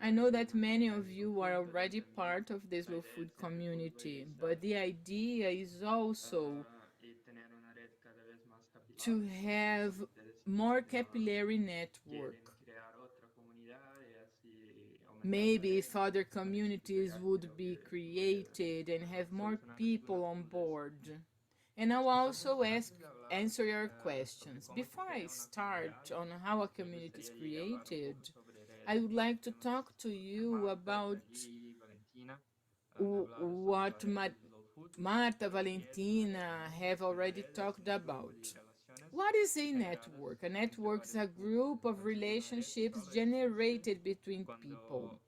I know that many of you are already part of the slow food community, but the idea is also to have more capillary network. Maybe if other communities would be created and have more people on board. And I'll also answer your questions. Before I start on how a community is created, I would like to talk to you about what Marta, Valentina have already talked about. What is a network? A network is a group of relationships generated between people.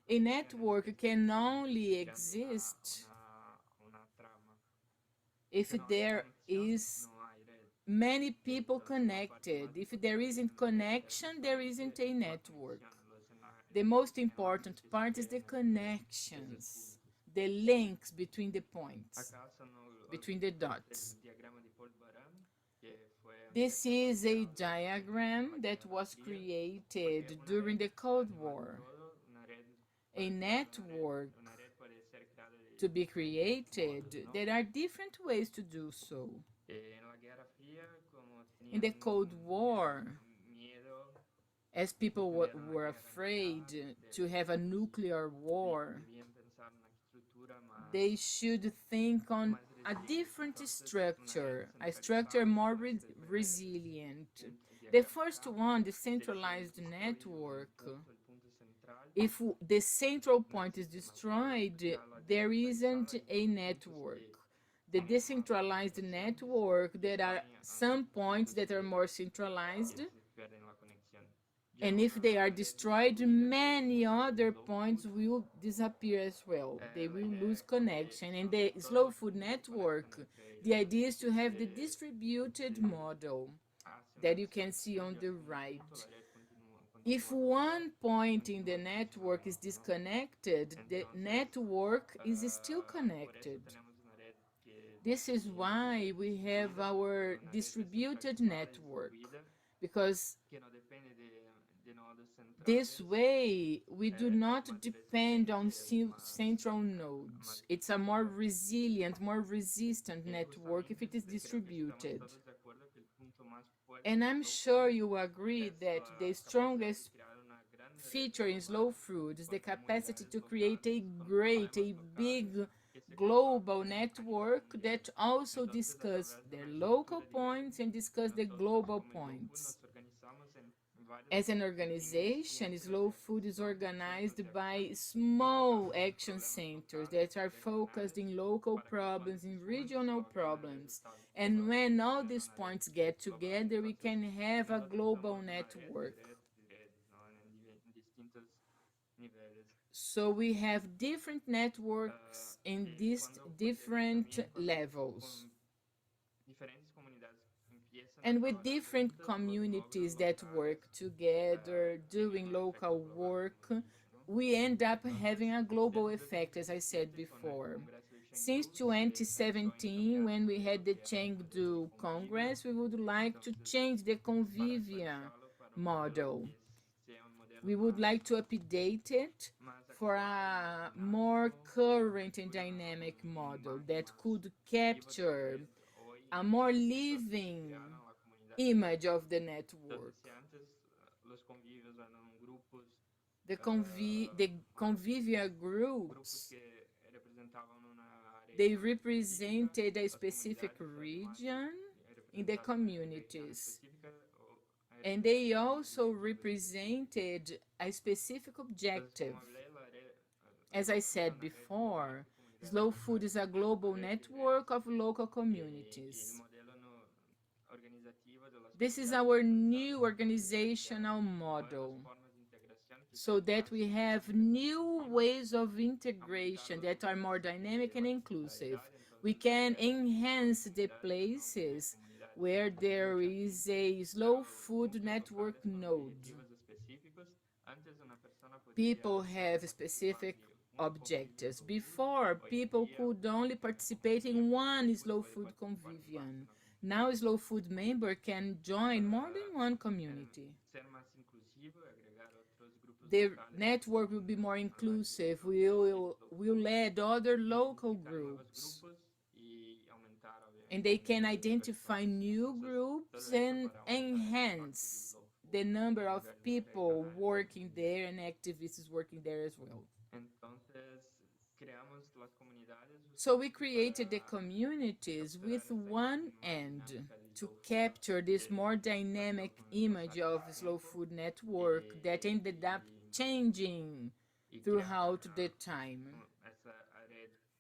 A network can only exist if there is many people connected. If there isn't connection, there isn't a network. The most important part is the connections, the links between the points, between the dots. This is a diagram that was created during the Cold War. A network to be created, there are different ways to do so. In the Cold War, as people were afraid to have a nuclear war, they should think on a different structure, a structure more resilient. The first one, the centralized network, if the central point is destroyed, there isn't a network. The decentralized network, there are some points that are more centralized, and if they are destroyed, many other points will disappear as well. They will lose connection. And the slow food network, the idea is to have the distributed model that you can see on the right. If one point in the network is disconnected, the network is still connected. This is why we have our distributed network, because this way we do not depend on central nodes. It's a more resilient, more resistant network if it is distributed. And I'm sure you agree that the strongest feature in slow food is the capacity to create a big global network that also discuss the local points and discuss the global points. As an organization, slow food is organized by small action centers that are focused in local problems, in regional problems. And when all these points get together, we can have a global network. So we have different networks in these different levels. And with different communities that work together, doing local work, we end up having a global effect, as I said before. Since 2017, when we had the Chengdu Congress, we would like to change the Convivia model. We would like to update it for a more current and dynamic model that could capture a more living image of the network. The convivial groups, they represented a specific region in the communities. And they also represented a specific objective. As I said before, Slow Food is a global network of local communities. This is our new organizational model, so that we have new ways of integration that are more dynamic and inclusive. We can enhance the places where there is a slow food network node. people have specific objectives. Before, people could only participate in one slow food convivium. Now, slow food member can join more than one community. The network will be more inclusive. We'll add other local groups. And they can identify new groups and enhance the number of people working there and activists working there as well. So we created the communities with one end to capture this more dynamic image of slow food network that ended up changing throughout the time.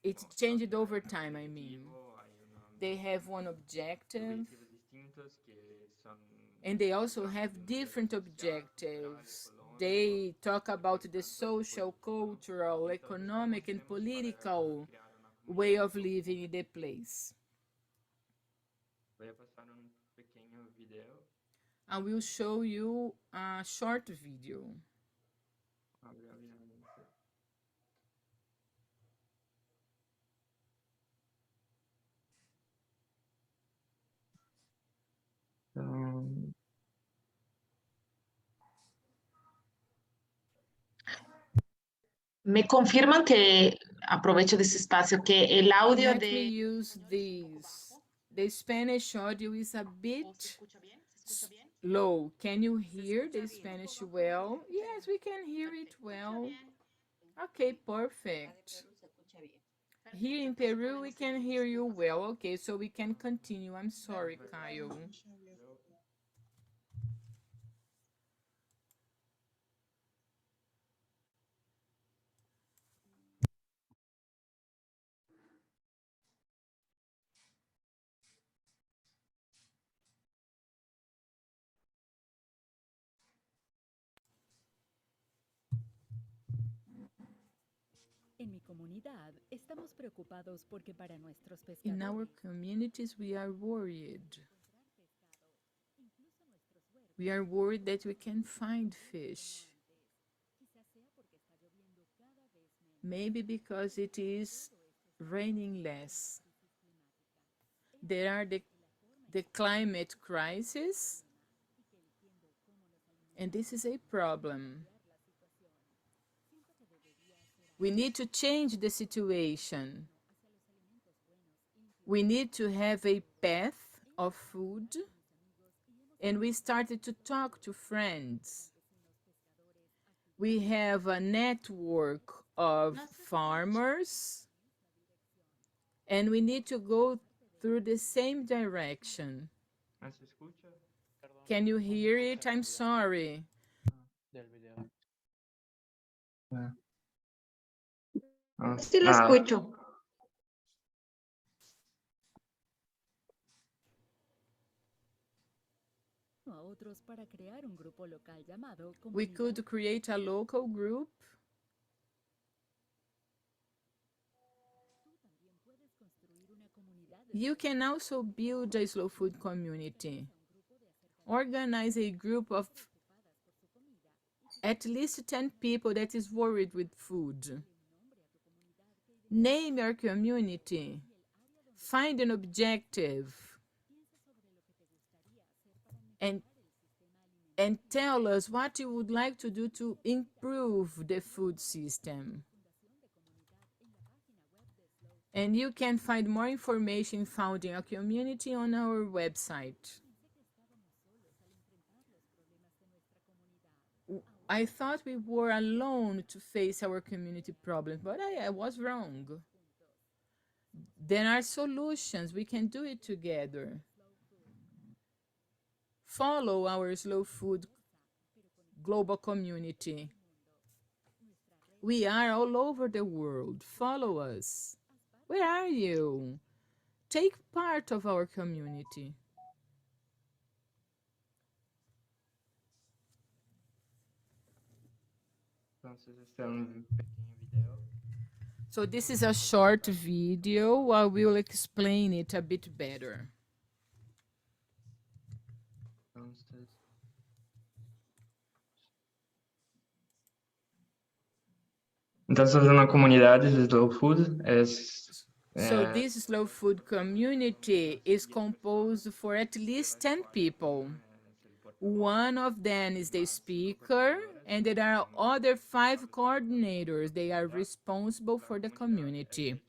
It changed over time, I mean. They have one objective, and they also have different objectives. They talk about the social, cultural, economic, and political way of living in the place. I will show you a short video. Me confirman que, aprovecho de ese espacio, que el audio Let me de... use these. The Spanish audio is a bit low. Can you hear the Spanish well? Yes, we can hear it well. Okay, perfect. Here in Peru, we can hear you well. Okay, so we can continue. I'm sorry, Caio. En mi comunidad estamos preocupados porque para nuestros In our pescadores communities, we are worried. We are worried that we can find fish. Maybe because it is raining less. There are the climate crisis, and this is a problem. We need to change the situation. We need to have a path of food, and we started to talk to friends. We have a network of farmers, and we need to go through the same direction. Can you hear it? I'm sorry. Sí lo escucho. a otros para crear un grupo local llamado We comunidad. could create a local group. You can also build a slow food community. Organize a group of at least 10 people that is worried with food. Name your community. Find an objective. And tell us what you would like to do to improve the food system. And you can find more information founding a community on our website. I thought we were alone to face our community problems, but I was wrong. There are solutions. We can do it together. Follow our slow food global community. We are all over the world. Follow us. Where are you? Take part of our community. So this is a short video. I will explain it a bit better. Entonces, una comunidad de slow food es... So this slow food community is composed for at least 10 people. One of them is the speaker, and there are other 5 coordinators. They are responsible for the community.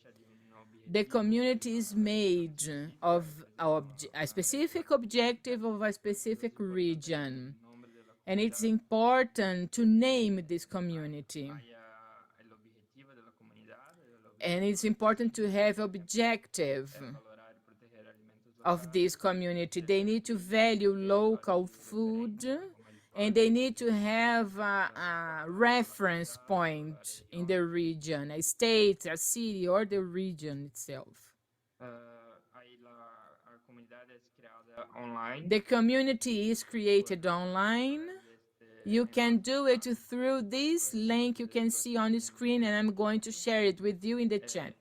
The community is made of a specific objective of a specific region. And it's important to name this community. And it's important to have objective of this community. They need to value local food, and they need to have a reference point in the region, a state, a city, or the region itself. The community is created online. You can do it through this link you can see on the screen, and I'm going to share it with you in the chat.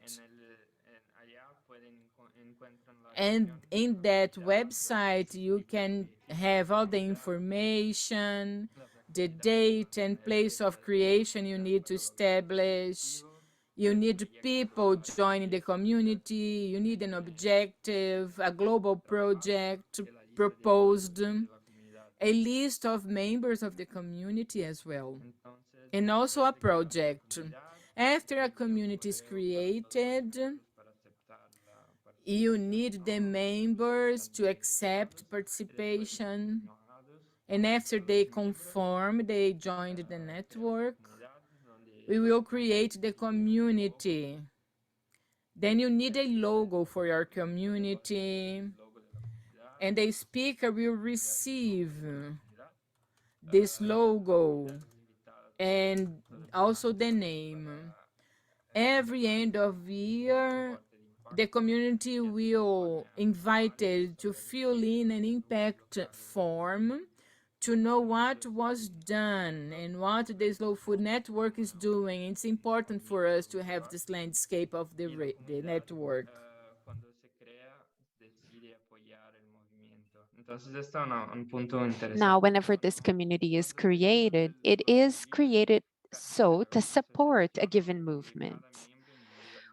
And in that website, you can have all the information, the date and place of creation you need to establish. You need people joining the community. You need an objective, a global project proposed, a list of members of the community as well, and also a project. After a community is created, you need the members to accept participation, and after they conform, they joined the network. We will create the community. Then you need a logo for your community, and the speaker will receive this logo and also the name. Every end of year, the community will invited to fill in an impact form to know what was done and what the Slow Food Network is doing. It's important for us to have this landscape of the network. Now, whenever this community is created, it is created so to support a given movement.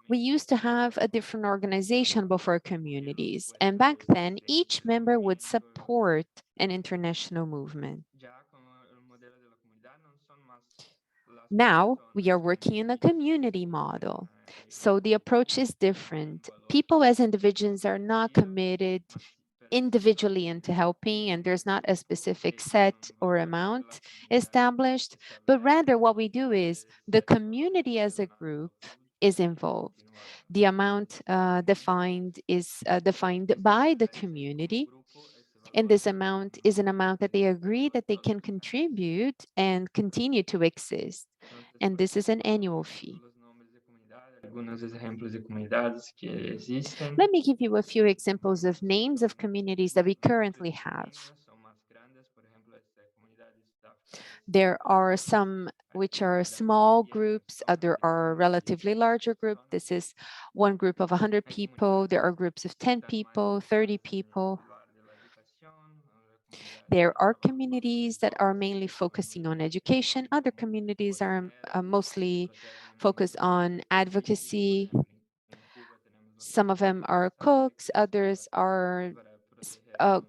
We used to have a different organization before communities, and back then, each member would support an international movement. Now, we are working in a community model. So the approach is different. People as individuals are not committed individually into helping, and there's not a specific set or amount established, but rather what we do is the community as a group is involved. The amount defined is defined by the community, and this amount is an amount that they agree that they can contribute and continue to exist. And this is an annual fee. Let me give you a few examples of names of communities that we currently have. There are some which are small groups, there are relatively larger groups. This is one group of 100 people. There are groups of 10 people, 30 people. There are communities that are mainly focusing on education. Other communities are mostly focused on advocacy. Some of them are cooks, others are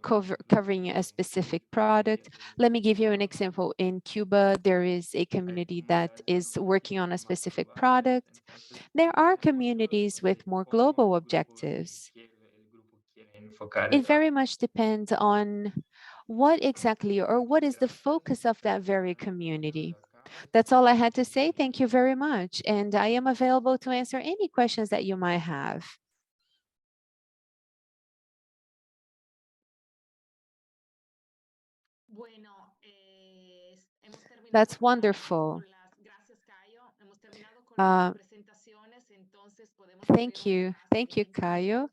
covering a specific product. Let me give you an example. In Cuba, there is a community that is working on a specific product. There are communities with more global objectives. It very much depends on what exactly or what is the focus of that very community. That's all I had to say. Thank you very much. And I am available to answer any questions that you might have. That's wonderful. Thank you. Thank you, Caio.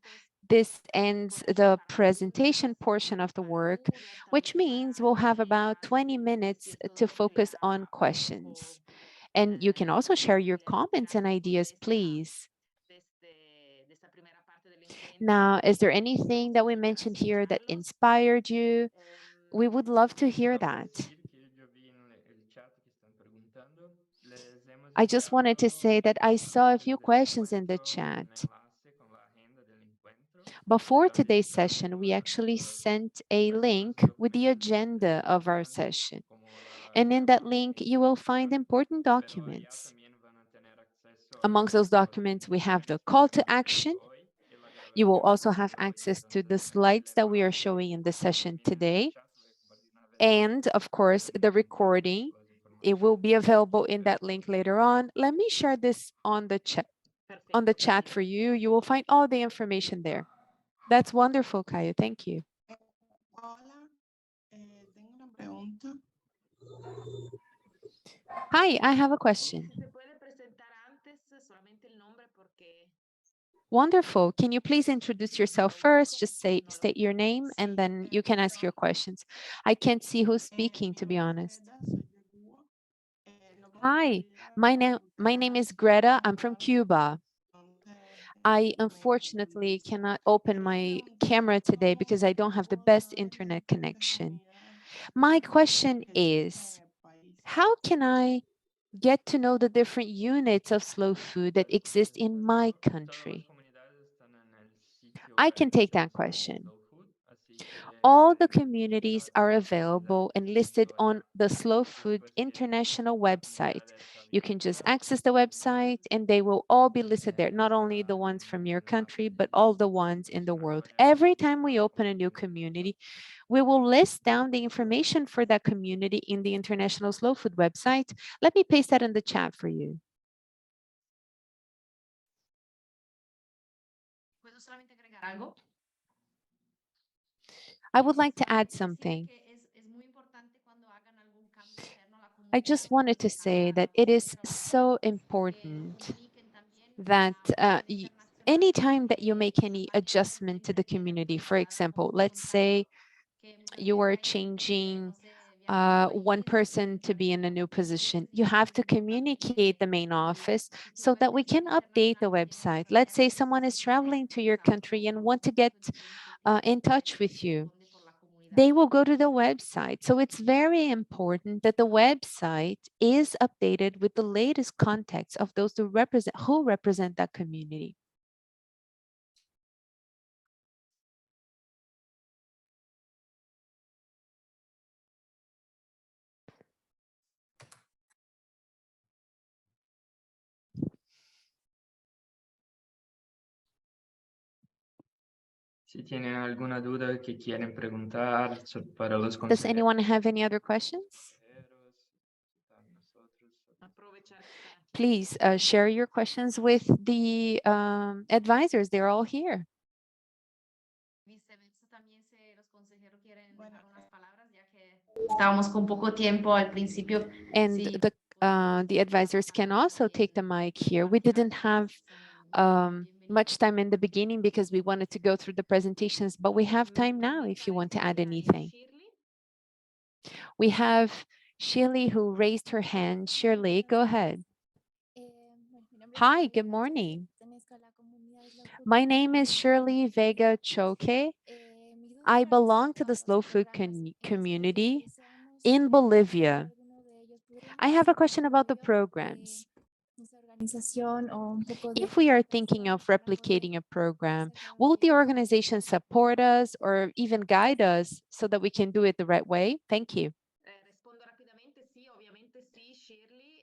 This ends the presentation portion of the work, which means we'll have about 20 minutes to focus on questions. And you can also share your comments and ideas, please. Now, is there anything that we mentioned here that inspired you? We would love to hear that. I just wanted to say that I saw a few questions in the chat. Before today's session, we actually sent a link with the agenda of our session. And in that link, you will find important documents. Amongst those documents, we have the call to action. You will also have access to the slides that we are showing in the session today. And of course, the recording. It will be available in that link later on. Let me share this on the chat for you. You will find all the information there. That's wonderful, Caio. Thank you. Hi, I have a question. Wonderful. Can you please introduce yourself first? Just state your name and then you can ask your questions. I can't see who's speaking, to be honest. Hi, my name is Greta. I'm from Cuba. I unfortunately cannot open my camera today because I don't have the best internet connection. My question is, how can I get to know the different units of slow food that exist in my country? I can take that question. All the communities are available and listed on the Slow Food International website. You can just access the website and they will all be listed there, not only the ones from your country, but all the ones in the world. Every time we open a new community, we will list down the information for that community in the International Slow Food website. Let me paste that in the chat for you. I would like to add something. I just wanted to say that it is so important that anytime that you make any adjustment to the community, for example, let's say you are changing one person to be in a new position, you have to communicate the main office so that we can update the website. Let's say someone is traveling to your country and want to get in touch with you. They will go to the website. So it's very important that the website is updated with the latest context of those who represent that community. Si tienen alguna duda que quieren preguntar para los Does consejeros. anyone have any other questions? Please share your questions with the advisors. They're all here. Estábamos con poco tiempo al principio. And Sí. the advisors can also take the mic here. We didn't have much time in the beginning because we wanted to go through the presentations, but we have time now if you want to add anything. We have Shirley who raised her hand. Shirley, go ahead. Hi, good morning. My name is Shirley Vega Choque. I belong to the slow food community in Bolivia. I have a question about the programs. If we are thinking of replicating a program, will the organization support us or even guide us so that we can do it the right way? Thank you.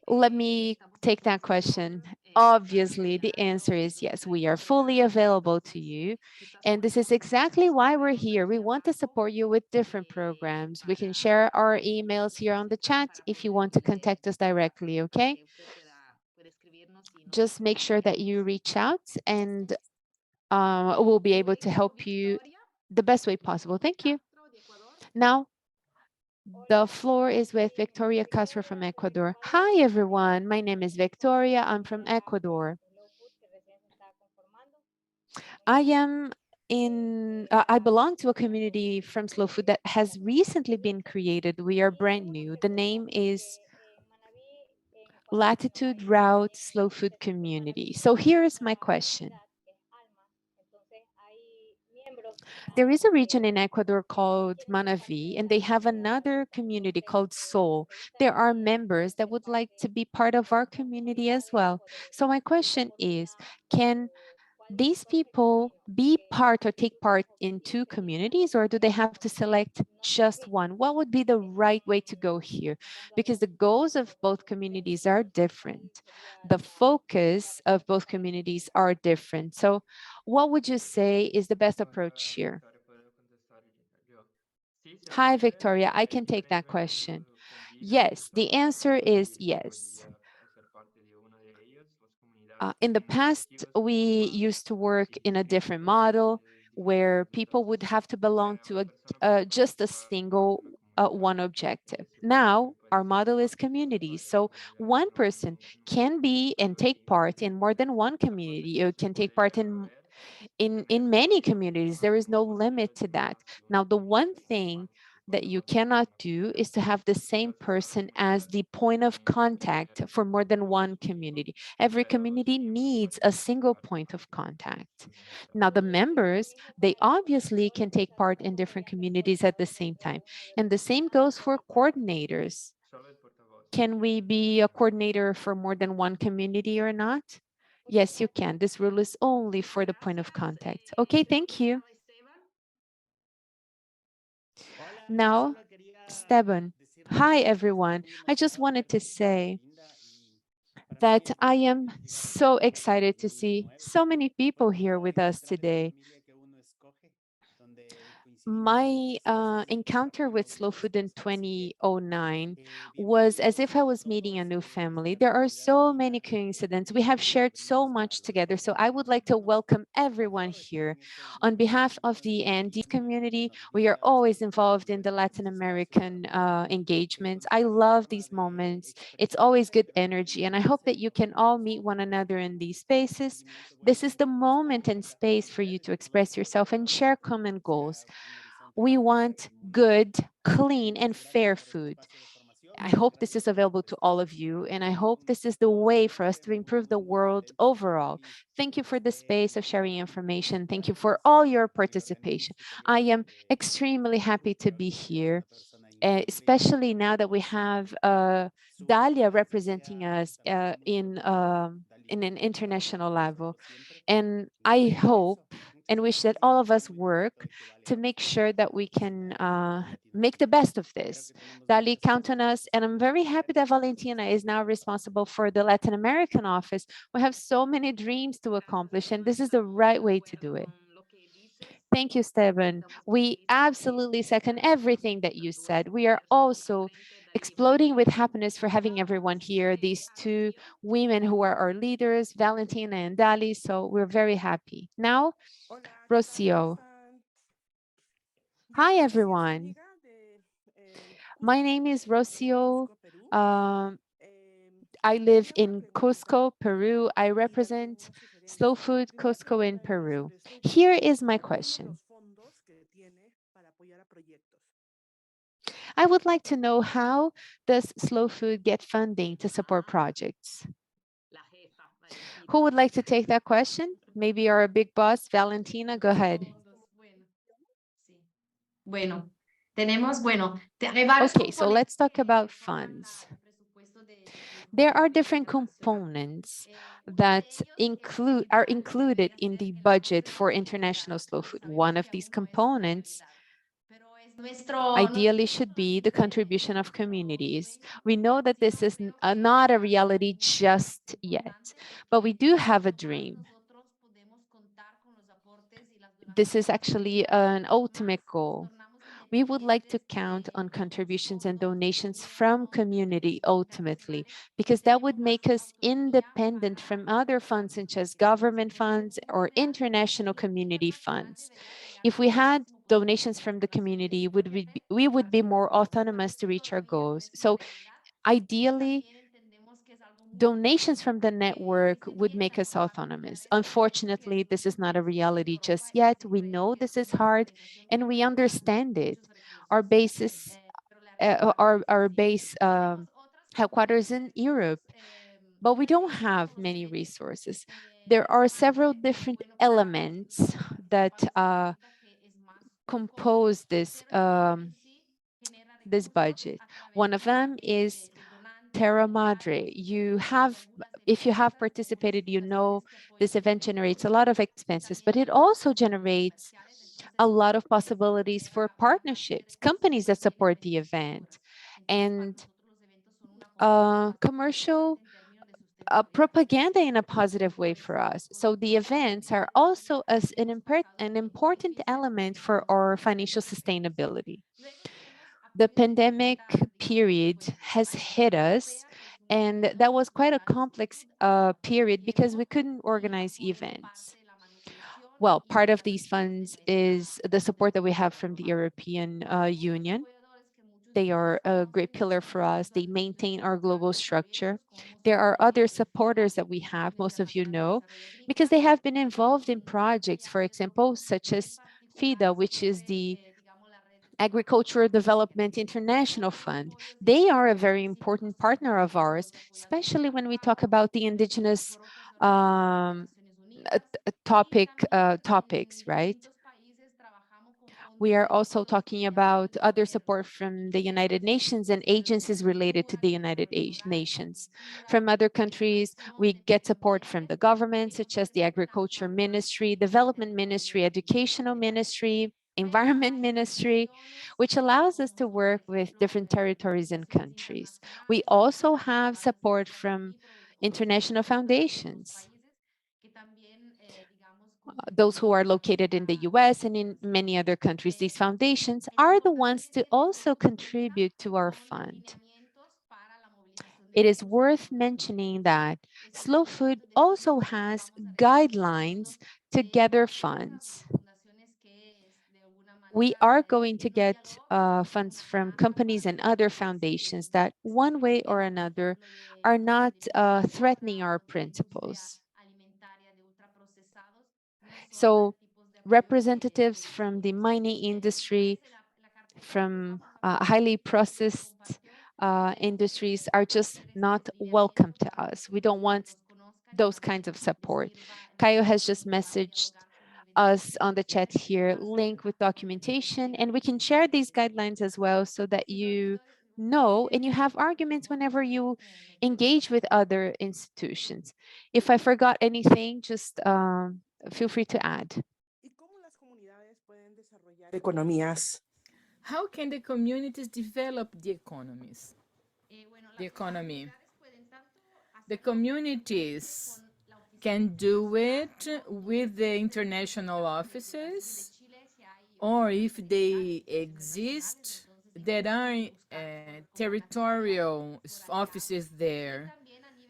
Let me take that question. Obviously, the answer is yes, we are fully available to you. And this is exactly why we're here. We want to support you with different programs. We can share our emails here on the chat if you want to contact us directly, okay? Just make sure that you reach out and we'll be able to help you the best way possible. Thank you. Now, the floor is with Victoria Castro from Ecuador. Hi, everyone. My name is Victoria. I'm from Ecuador. I belong to a community from slow food that has recently been created. We are brand new. The name is Latitude Route Slow Food Community. So here is my question. There is a region in Ecuador called Manaví, and they have another community called Sol. There are members that would like to be part of our community as well. So my question is, can these people be part or take part in two communities, or do they have to select just one? What would be the right way to go here? Because the goals of both communities are different. The focus of both communities are different. So what would you say is the best approach here? Hi, Victoria. I can take that question. Yes, the answer is yes. In the past, we used to work in a different model where people would have to belong to just a single one objective. Now, our model is communities. So one person can be and take part in more than one community. You can take part in many communities. There is no limit to that. Now, the one thing that you cannot do is to have the same person as the point of contact for more than one community. Every community needs a single point of contact. Now, the members, they obviously can take part in different communities at the same time. And the same goes for coordinators. Can we be a coordinator for more than one community or not? Yes, you can. This rule is only for the point of contact. Okay, thank you. Now, Esteban. Hi, everyone. I just wanted to say that I am so excited to see so many people here with us today. My encounter with slow food in 2009 was as if I was meeting a new family. There are so many coincidences. We have shared so much together. So I would like to welcome everyone here. On behalf of the Andes community, we are always involved in the Latin American engagements. I love these moments. It's always good energy. And I hope that you can all meet one another in these spaces. This is the moment and space for you to express yourself and share common goals. We want good, clean, and fair food. I hope this is available to all of you, and I hope this is the way for us to improve the world overall. Thank you for the space of sharing information. Thank you for all your participation. I am extremely happy to be here, especially now that we have Dalia representing us in an international level. And I hope and wish that all of us work to make sure that we can make the best of this. Dali, count on us. And I'm very happy that Valentina is now responsible for the Latin American office. We have so many dreams to accomplish, and this is the right way to do it. Thank you, Stephen. We absolutely second everything that you said. We are also exploding with happiness for having everyone here, these two women who are our leaders, Valentina and Dali. So we're very happy. Now, Rocio. Hi, everyone. My name is Rocio. Um, I live in Cusco, Peru. I represent Slow Food Cusco in Peru. Here is my question. I would like to know, how does Slow Food get funding to support projects? Who would like to take that question? Maybe our big boss, Valentina, go ahead. Bueno, hay varios Okay, so let's talk about componentes funds. el presupuesto de There are different components that are included in the budget for international slow food. One of these components ideally should be the contribution of communities. We know that this is not a reality just yet, but we do have a dream. This is actually an ultimate goal. We would like to count on contributions and donations from community ultimately, because that would make us independent from other funds such as government funds or international community funds. If we had donations from the community, we would be more autonomous to reach our goals. So ideally, donations from the network would make us autonomous. Unfortunately, this is not a reality just yet. We know this is hard and we understand it. Our basis, our base headquarters in Europe, but we don't have many resources. There are several different elements that compose this budget. One of them is Terra Madre. If you have participated, you know this event generates a lot of expenses, but it also generates a lot of possibilities for partnerships, companies that support the event, and commercial propaganda in a positive way for us. So the events are also an important element for our financial sustainability. The pandemic period has hit us, and that was quite a complex period because we couldn't organize events. Well, part of these funds is the support that we have from the European Union. They are a great pillar for us. They maintain our global structure. There are other supporters that we have, most of you know, because they have been involved in projects, for example, such as FIDA, which is the Agricultural Development International Fund. They are a very important partner of ours, especially when we talk about the indigenous topics, right? We are also talking about other support from the United Nations and agencies related to the United Nations. From other countries, we get support from the government, such as the Agriculture Ministry, Development Ministry, Educational Ministry, Environment Ministry, which allows us to work with different territories and countries. We also have support from international foundations, those who are located in the US and in many other countries. These foundations are the ones to also contribute to our fund. It is worth mentioning that Slow Food also has guidelines to gather funds. We are going to get funds from companies and other foundations that one way or another are not threatening our principles. So representatives from the mining industry, from highly processed industries are just not welcome to us. We don't want those kinds of support. Caio has just messaged us on the chat here, link with documentation, and we can share these guidelines as well so that you know and you have arguments whenever you engage with other institutions. If I forgot anything, just feel free to add. How can the communities develop the economies? The economy. The communities can do it with the international offices, or if they exist, there are territorial offices there.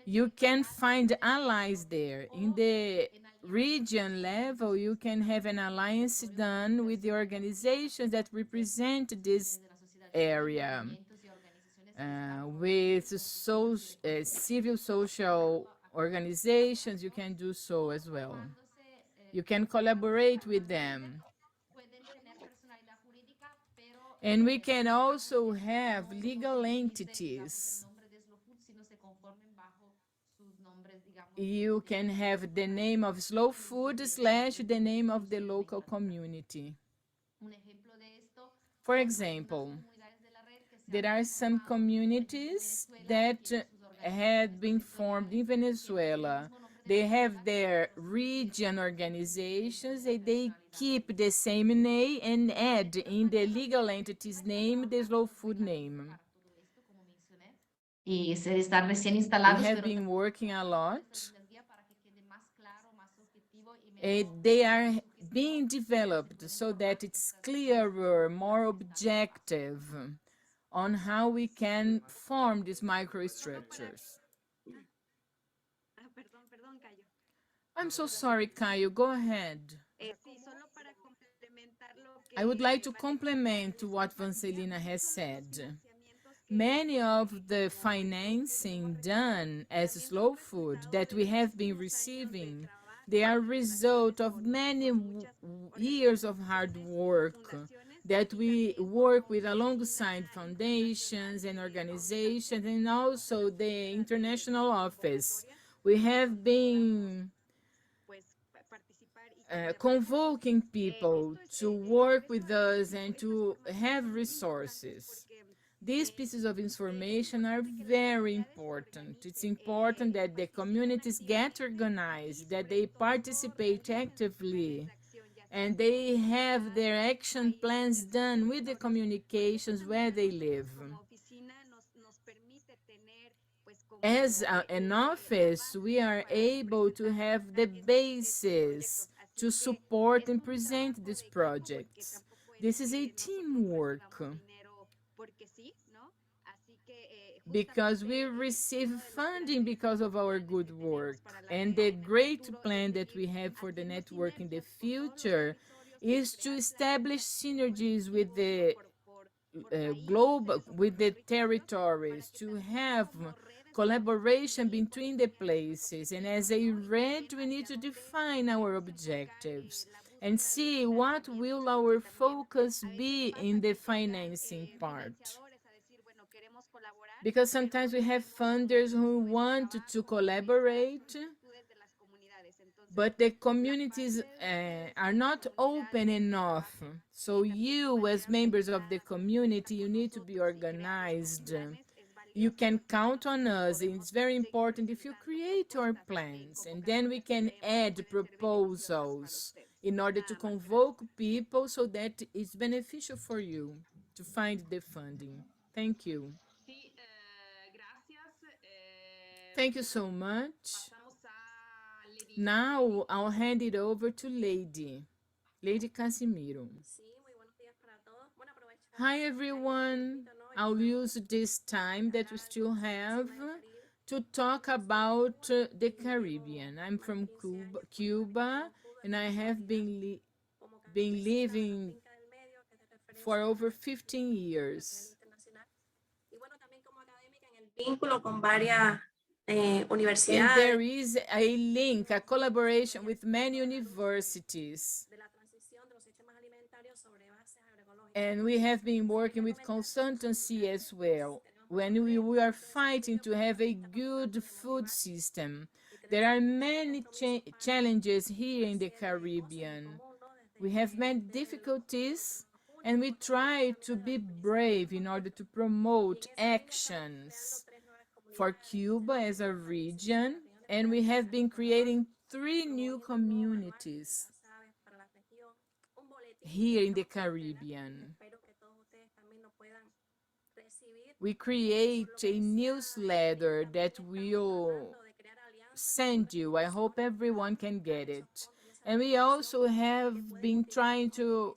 You can find allies there. In the region level, you can have an alliance done with the organizations that represent this area. With civil social organizations, you can do so as well. You can collaborate with them. And we can also have legal entities. You can have the name of Slow Food / the name of the local community. For example, there are some communities that had been formed in Venezuela. They have their region organizations and they keep the same name and add in the legal entity's name the Slow Food name. Y se están recién We instalados, have pero been working a lot. They are being developed so that it's clearer, more objective on how we can form these microstructures. Perdón, Cayo. I'm so sorry, Caio. Go ahead. Sí, solo para complementar lo que I would like to Valentina complement what Vancelina has said. Many of the financing done as slow food that we have been receiving, they are result of many years of hard work that we work with alongside foundations and organizations and also the international office. We have been convoking people to work with us and to have resources. These pieces of information are very important. It's important that the communities get organized, that they participate actively, and they have their action plans done with the communications where they live. As an office, we are able to have the basis to support and present these projects. This is a teamwork because we receive funding because of our good work. And the great plan that we have for the network in the future is to establish synergies with the globe, with the territories, to have collaboration between the places. And as a red, we need to define our objectives and see what will our focus be in the financing part. Because sometimes we have funders who want to collaborate, but the communities are not open enough. So you, as members of the community, you need to be organized. You can count on us. And it's very important if you create your plans, and then we can add proposals in order to convoke people so that it's beneficial for you to find the funding. Thank you. Sì, gracias. Thank you so much. Passamos a Lady. Now I'll hand it over to Lady Casimiro. Hi everyone. I'll use this time that we still have to talk about the Caribbean. I'm from Cuba, and I have been living for over 15 years. And there is a link, a collaboration with many universities. And we have been working with consultancy as well. When we are fighting to have a good food system, there are many challenges here in the Caribbean. We have many difficulties, and we try to be brave in order to promote actions for Cuba as a region, and we have been creating 3 new communities here in the Caribbean. We create a newsletter that will send you. I hope everyone can get it. And we also have been trying to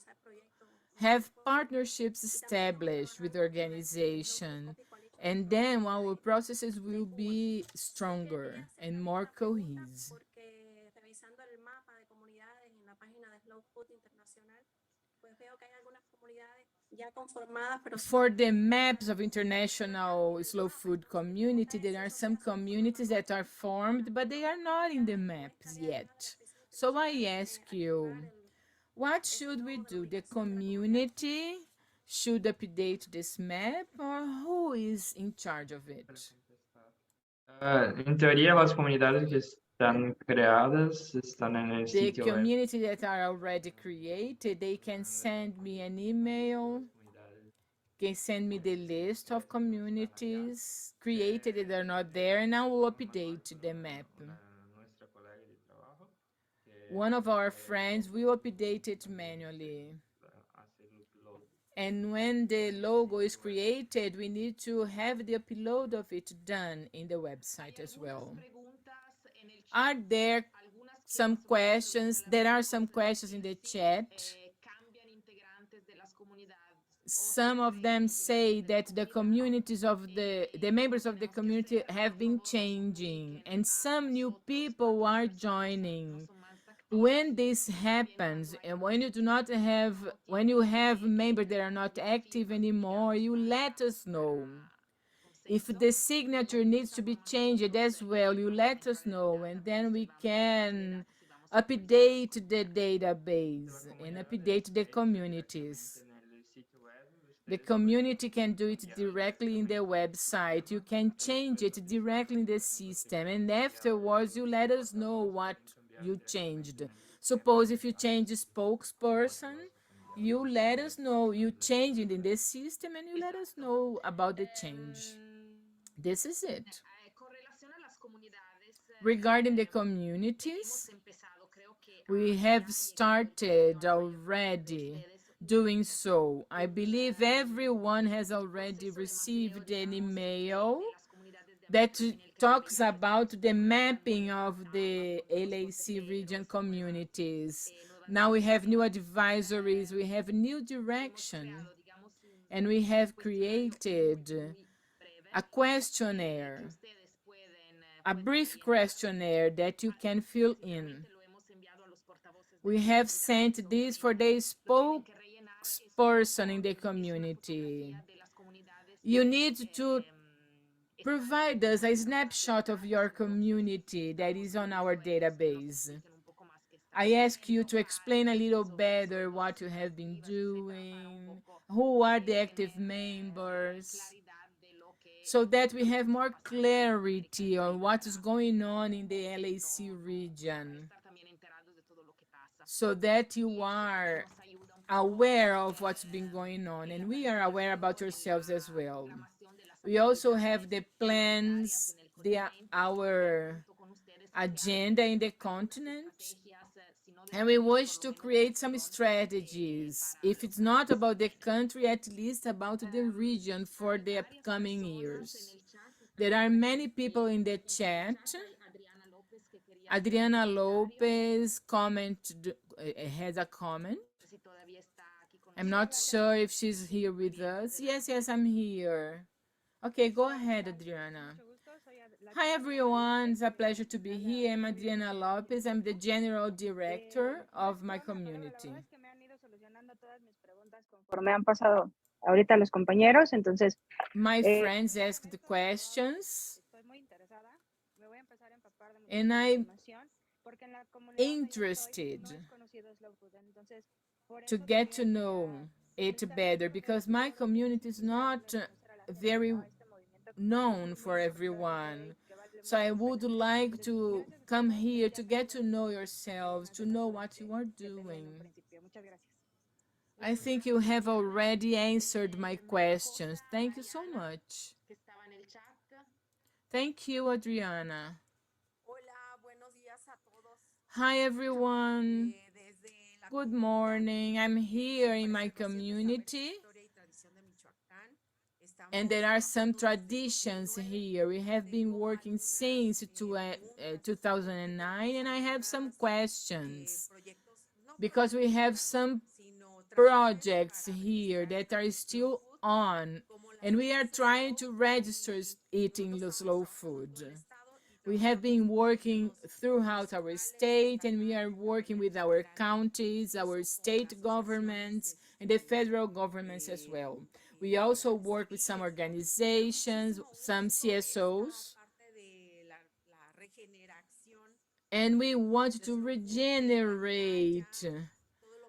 have partnerships established with organization, and then our processes will be stronger and more cohesive. For the maps of international slow food community, there are some communities that are formed, but they are not in the maps yet. So I ask you, what should we do? The community should update this map, or who is in charge of it? Em teoria, as comunidades que estão criadas estão no The sítio web. community that are already created, they can send me an email, can send me the list of communities created that are not there, and I will update the map. Nossa colega de trabalho, que One of our friends will update it manually. hace o upload. And when the logo is created, we need to have the upload of it done in the website as well. Are there some questions? There are some questions in the chat. Some of them say that the communities of the members of the community have been changing, and some new people are joining. When this happens, and when you have members that are not active anymore, you let us know. If the signature needs to be changed as well, you let us know, and then we can update the database and update the communities. The community can do it directly in the website. You can change it directly in the system, and afterwards you let us know what you changed, Suppose if you change the spokesperson, you let us know, you change it in the system and you let us know about the change. This is it. Con relación a las comunidades, Regarding the hemos communities, empezado, creo que we have started already doing so. I believe everyone has already received an email that talks about the mapping of the LAC region communities. Now we have new advisories, we have new direction, and we have created a questionnaire, a brief questionnaire that you can fill in. We have sent this for the spokesperson in the community. You need to provide us a snapshot of your community that is on our database. I ask you to explain a little better what you have been doing, who are the active members, so that we have more clarity on what is going on in the LAC region, so that you are aware of what's been going on, and we are aware about yourselves as well. We also have the plans, our agenda in the continent, and we wish to create some strategies. If it's not about the country, at least about the region for the upcoming years. There are many people in the chat. Adriana Lopez has a comment. I'm not sure if she's here with us. Yes, I'm here. Okay, go ahead, Adriana. Hi, everyone. It's a pleasure to be here. I'm Adriana Lopez. I'm the General Director of my community. Conforme han pasado ahorita los compañeros, entonces. My friends asked the questions, and I'm interested to get to know it better, because my community is not very known for everyone. So I would like to come here to get to know yourselves, to know what you are doing. I think you have already answered my questions. Thank you so much. Thank you, Adriana. Hi, everyone. Good morning. I'm here in my community, and there are some traditions here. We have been working since 2009, and I have some questions, because we have some projects here that are still on, and we are trying to register eating slow food. We have been working throughout our state, and we are working with our counties, our state governments, and the federal governments as well. We also work with some organizations, some CSOs, and we want to regenerate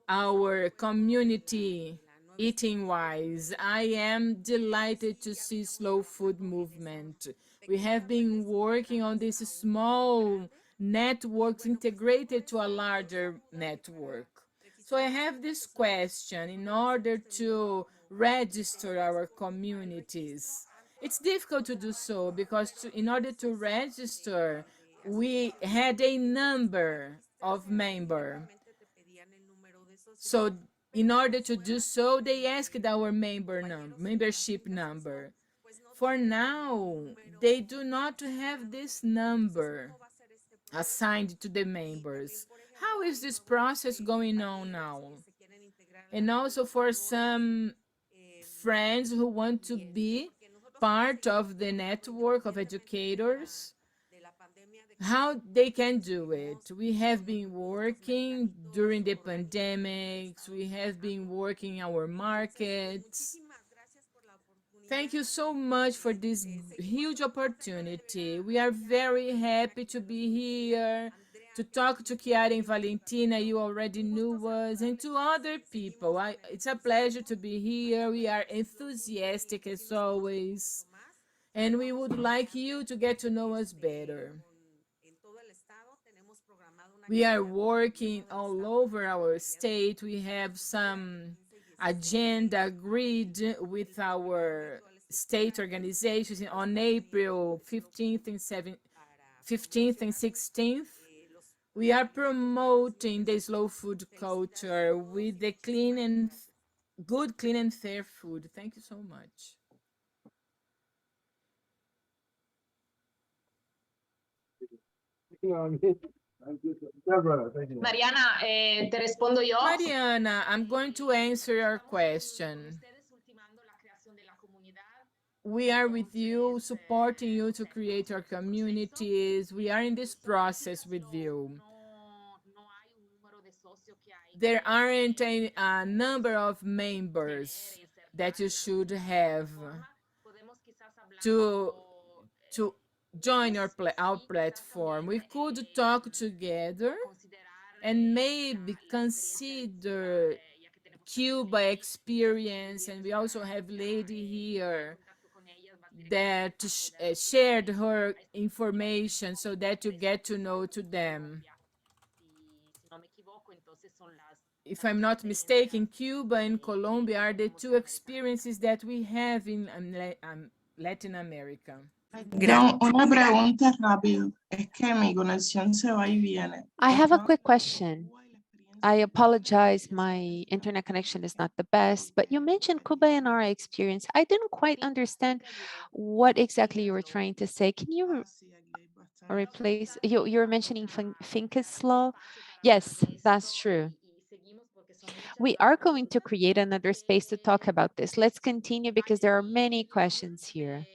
our community eating wise. I am delighted to see slow food movement. We have been working on these small networks integrated to a larger network. So I have this question in order to register our communities. It's difficult to do so because in order to register, we had a number of members. So in order to do so, they asked our membership number. For now, they do not have this number assigned to the members. How is this process going on now? And also for some friends who want to be part of the network of educators, how they can do it. We have been working during the pandemics. We have been working our markets. Thank you so much for this huge opportunity. We are very happy to be here, to talk to Chiara and Valentina. You already knew us, and to other people. It's a pleasure to be here. We are enthusiastic as always, and we would like you to get to know us better. We are working all over our state. We have some agenda agreed with our state organizations on April 15th and 15th and 16th. We are promoting the slow food culture with the good, clean and fair food. Thank you so much. Mariana, te respondo yo. Mariana, I'm going to answer your question. We are with you, supporting you to create our communities. We are in this process with you. There aren't a number of members that you should have to to join our platform. We could talk together and maybe consider Cuba experience, and we also have lady here that shared her information so that you get to know to them. If I'm not mistaken, Cuba and Colombia are the two experiences that we have in Latin America. Una pregunta rápido. Es que mi conexión se va y viene. I have a quick question. I apologize, my internet connection is not the best, but you mentioned Cuba and our experience. I didn't quite understand what exactly you were trying to say. Can you replace? You're mentioning Finca's law? Yes, that's true. We are going to create another space to talk about this. Let's continue because there are many questions here.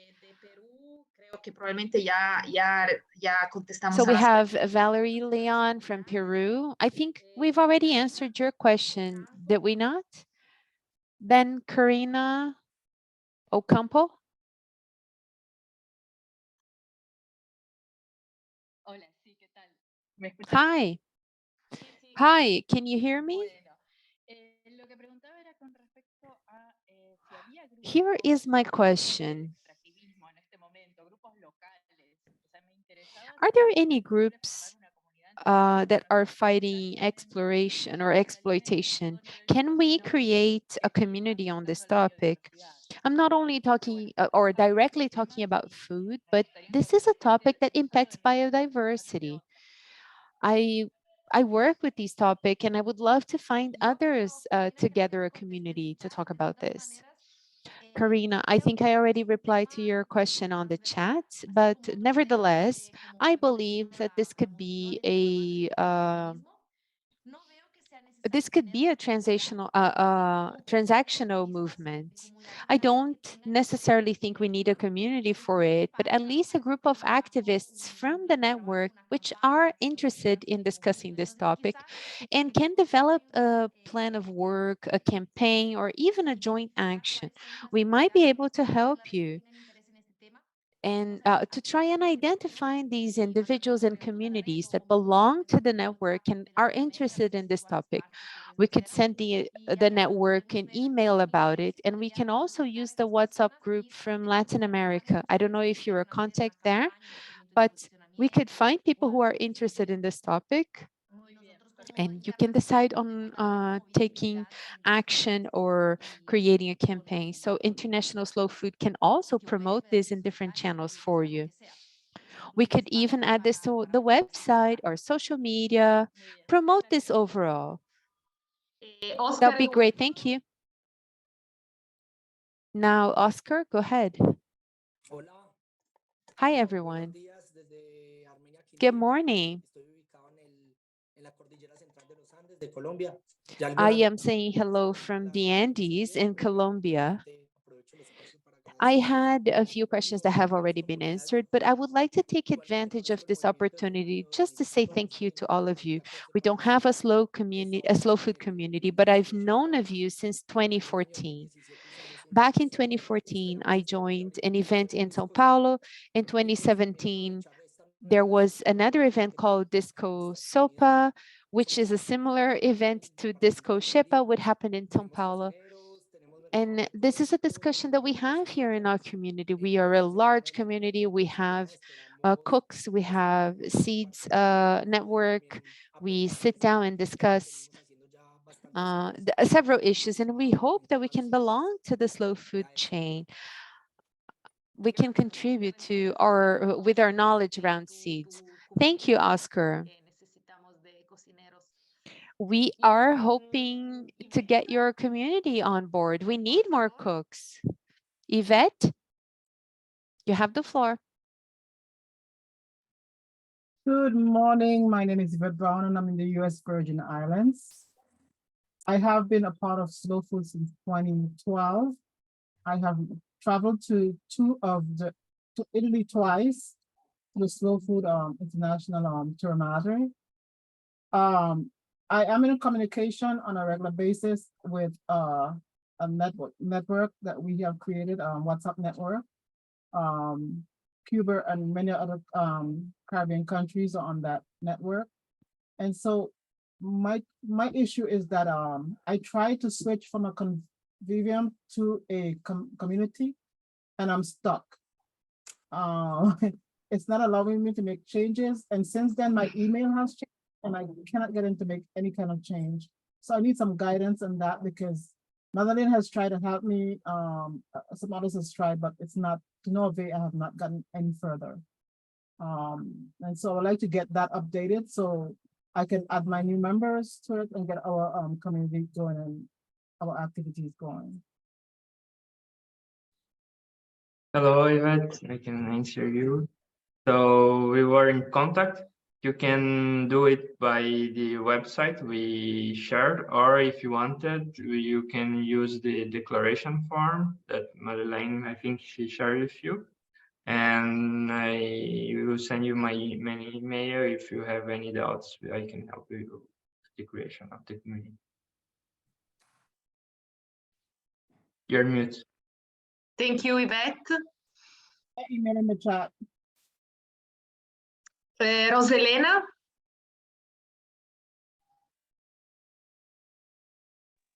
So we have Valerie Leon from Peru. I think we've already answered your question, did we not? Then Karina Ocampo. Hi. Hi, can you hear me? Here is my question. Are there any groups that are fighting exploration or exploitation? Can we create a community on this topic? I'm not only talking or directly talking about food, but this is a topic that impacts biodiversity. I I work with these topics and I would love to find others together a community to talk about this. Karina, I think I already replied to your question on the chat, but nevertheless, I believe that this could be a transactional movement. I don't necessarily think we need a community for it, but at least a group of activists from the network which are interested in discussing this topic and can develop a plan of work, a campaign, or even a joint action. We might be able to help you and to try and identify these individuals and communities that belong to the network and are interested in this topic. We could send the network an email about it, and we can also use the WhatsApp group from Latin America. I don't know if you're a contact there, but we could find people who are interested in this topic and you can decide on taking action or creating a campaign. So International Slow Food can also promote this in different channels for you. We could even add this to the website or social media, promote this overall. That would be great. Thank you. Now, Oscar, go ahead. Hi, everyone. Good morning. I am saying hello from the Andes in Colombia. I had a few questions that have already been answered, but I would like to take advantage of this opportunity just to say thank you to all of you. We don't have a slow food community, but I've known of you since 2014. Back in 2014, I joined an event in Sao Paulo. In 2017, there was another event called Disco Sopa, which is a similar event to Disco Shepa, what happened in Sao Paulo. And this is a discussion that we have here in our community. We are a large community. We have cooks, we have seeds network. We sit down and discuss several issues, and we hope that we can belong to the slow food chain. We can contribute to our with our knowledge around seeds. Thank you, Oscar. We are hoping to get your community on board. We need more cooks. Yvette, you have the floor. Good morning. My name is Yvette Brown and I'm in the U.S. Virgin Islands. I have been a part of Slow Food since 2012. I have traveled to Italy twice, to the Slow Food International Tour. I am in communication on a regular basis with a network that we have created, WhatsApp network. Cuba and many other Caribbean countries are on that network. And so my issue is that I try to switch from a convivium to a community and I'm stuck. It's not allowing me to make changes. And since then, my email has changed and I cannot get in to make any kind of change. So I need some guidance on that because Madeline has tried to help me. Some others has tried, but it's not to no avail. I have not gotten any further. And so I would like to get that updated so I can add my new members to it and get our community going and our activities going. Hello, Yvette. I can answer you. So we were in contact. You can do it by the website we shared, or if you wanted, you can use the declaration form that Madeleine, I think she shared with you. And I will send you my email if you have any doubts. I can help you with the creation of the community. You're mute. Thank you, Yvette. Email in the chat. Roselena?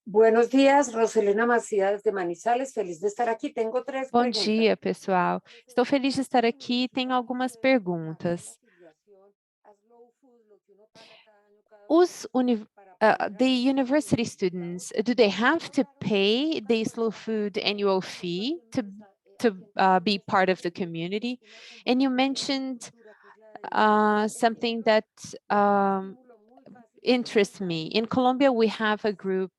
Buenos días, Roselena Macías de Manizales, feliz de estar aqui. Tenho três Bom perguntas. dia, pessoal. Estou feliz de estar aqui. Tenho algumas perguntas. The university students, do they have to pay the slow food annual fee to be part of the community? And you mentioned something that interests me. In Colombia, we have a group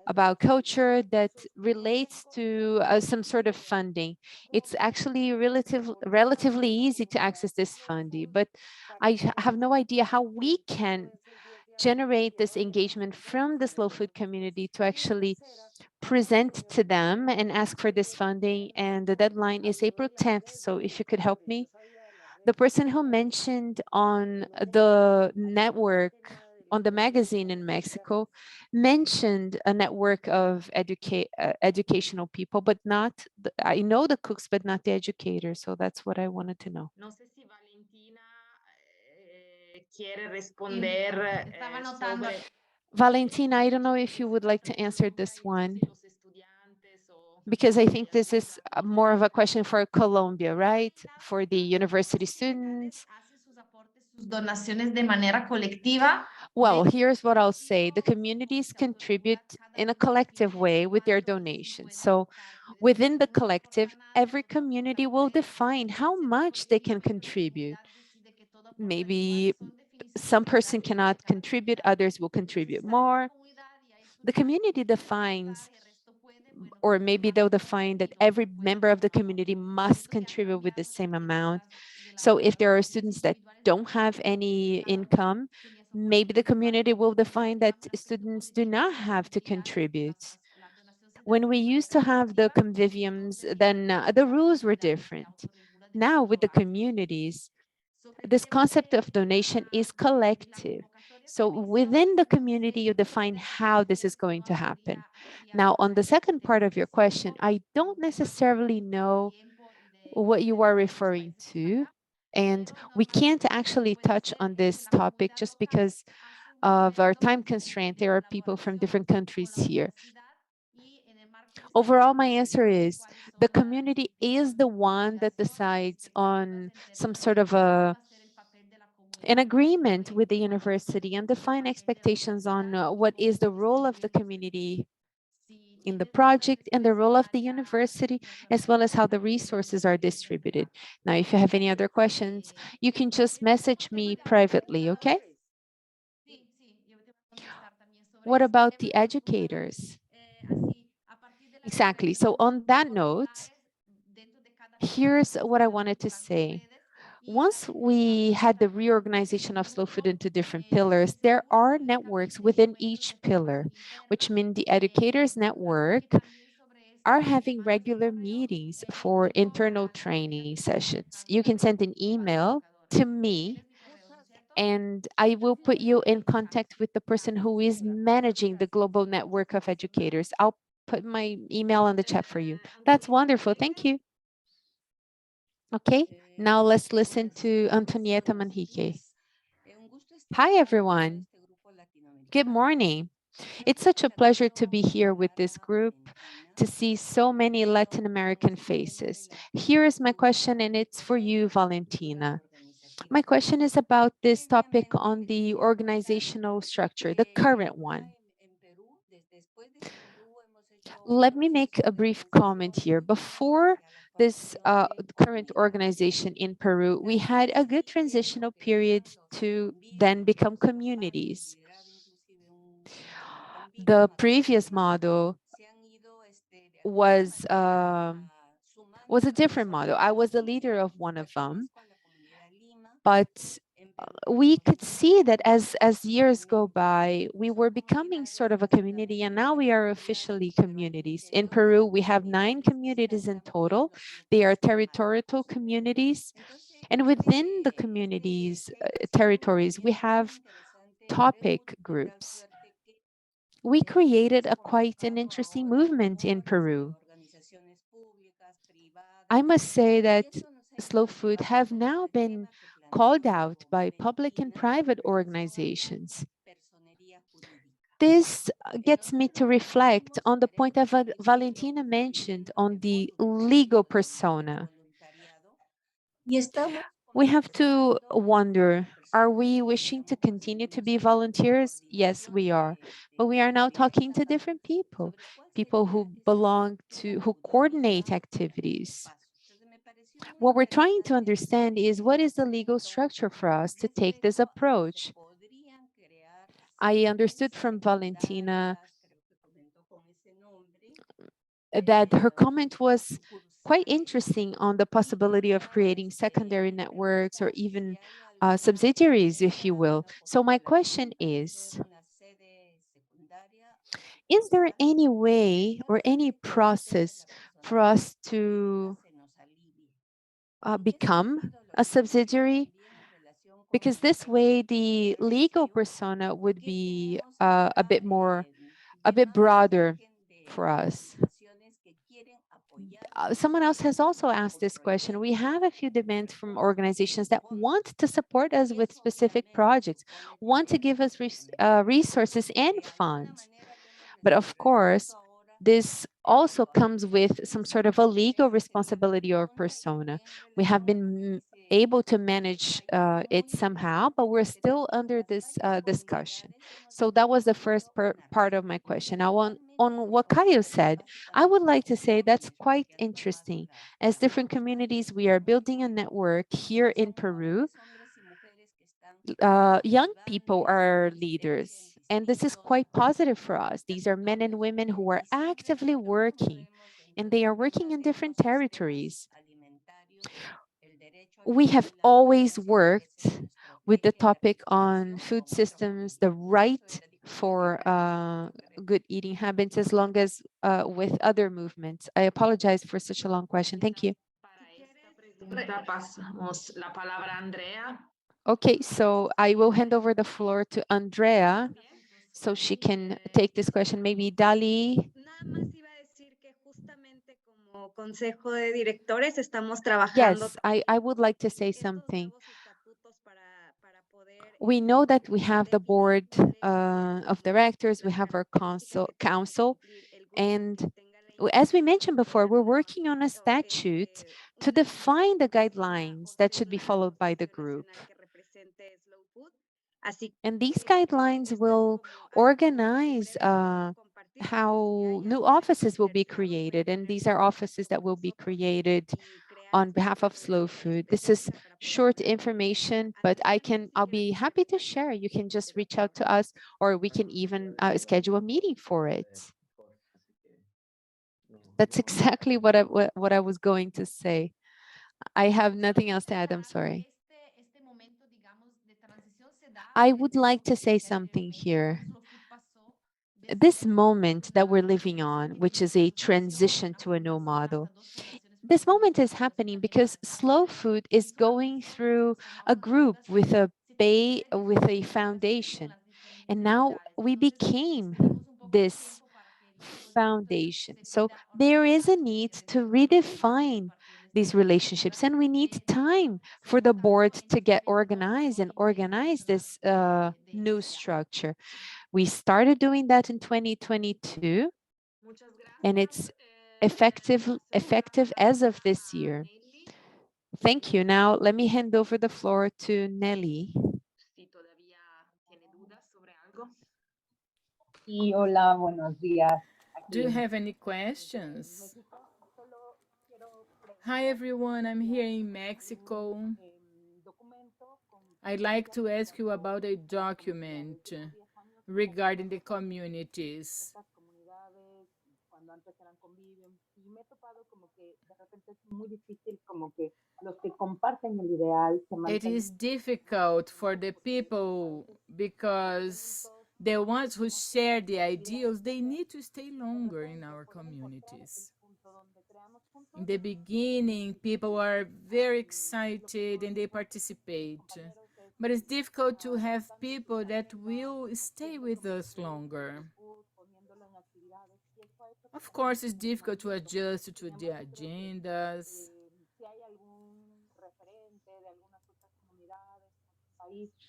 about culture that relates to some sort of funding. It's actually relatively easy to access this funding, but I have no idea how we can generate this engagement from the slow food community to actually present to them and ask for this funding. And the deadline is April 10th. So if you could help me. The person who mentioned on the network, on the magazine in Mexico, mentioned a network of educational people, but not, I know the cooks, but not the educators. So that's what I wanted to know. No sé si Valentina quiere responder sobre... Valentina, I don't know if you would like to answer this one, because I think this is more of a question for Colombia, right? For the university students. Donaciones de manera colectiva. Well, here's what I'll say. The communities contribute in a collective way with their donations. So within the collective, every community will define how much they can contribute. Maybe some person cannot contribute, others will contribute more. The community defines, or maybe they'll define that every member of the community must contribute with the same amount. So if there are students that don't have any income, maybe the community will define that students do not have to contribute. When we used to have the conviviums, then the rules were different. Now with the communities, this concept of donation is collective. So within the community, you define how this is going to happen. Now, on the second part of your question, I don't necessarily know what you are referring to. And we can't actually touch on this topic just because of our time constraint. There are people from different countries here. Overall, my answer is the community is the one that decides on some sort of an agreement with the university and define expectations on what is the role of the community in the project and the role of the university, as well as how the resources are distributed. Now, if you have any other questions, you can just message me privately, okay? What about the educators? Exactly. So on that note, here's what I wanted to say. Once we had the reorganization of slow food into different pillars, there are networks within each pillar, which mean the educators network are having regular meetings for internal training sessions. You can send an email to me and I will put you in contact with the person who is managing the global network of educators. I'll put my email on the chat for you. That's wonderful. Thank you. Okay, now let's listen to Antonieta Manrique. Hi, everyone. Good morning. It's such a pleasure to be here with this group, to see so many Latin American faces. Here is my question, and it's for you, Valentina. My question is about this topic on the organizational structure, the current one. Let me make a brief comment here. Before this current organization in Peru, we had a good transitional period to then become communities. The previous model was a different model. I was the leader of one of them, but we could see that as years go by, we were becoming sort of a community, and now we are officially communities. In Peru, we have 9 communities in total. They are territorial communities, and within the communities, territories, we have topic groups. We created a quite an interesting movement in Peru. I must say that slow food have now been called out by public and private organizations. This gets me to reflect on the point that Valentina mentioned on the legal persona. We have to wonder, are we wishing to continue to be volunteers? Yes, we are. But we are now talking to different people, people who belong to, who coordinate activities. What we're trying to understand is what is the legal structure for us to take this approach? I understood from Valentina that her comment was quite interesting on the possibility of creating secondary networks or even subsidiaries, if you will. So my question is there any way or any process for us to become a subsidiary? Because this way the legal persona would be a bit broader for us. Someone else has also asked this question. We have a few demands from organizations that want to support us with specific projects, want to give us resources and funds. But of course, this also comes with some sort of a legal responsibility or persona. We have been able to manage it somehow, but we're still under this discussion. So that was the first part of my question. Now, on what Caio said, I would like to say that's quite interesting. As different communities, we are building a network here in Peru. Young people are leaders, and this is quite positive for us. These are men and women who are actively working, and they are working in different territories. We have always worked with the topic on food systems, the right for good eating habits, as long as with other movements. I apologize for such a long question. Thank you. Pasamos la palabra a Andrea. Okay, so I will hand over the floor to Andrea so she can take this question. Maybe Dali. Como consejo de directores estamos trabajando. Yes, I would like to say something. We know that we have the board of directors, we have our council, and as we mentioned before, we're working on a statute to define the guidelines that should be followed by the group. And these guidelines will organize how new offices will be created. And these are offices that will be created on behalf of Slow Food. This is short information, but I'll be happy to share. You can just reach out to us, or we can even schedule a meeting for it. That's exactly what I was going to say. I have nothing else to add. I'm sorry. I would like to say something here. This moment that we're living on, which is a transition to a new model, this moment is happening because Slow Food is going through a group with a foundation. And now we became this foundation. So there is a need to redefine these relationships, and we need time for the board to get organized and organize this new structure. We started doing that in 2022, and it's effective as of this year. Thank you. Now let me hand over the floor to Nelly. Y hola, buenos días. Do you have any questions? Hi everyone, I'm here in Mexico. I'd like to ask you about a document regarding the communities. It is difficult for the people because the ones who share the ideals, they need to stay longer in our communities. In the beginning, people are very excited and they participate. But it's difficult to have people that will stay with us longer. Of course, it's difficult to adjust to the agendas.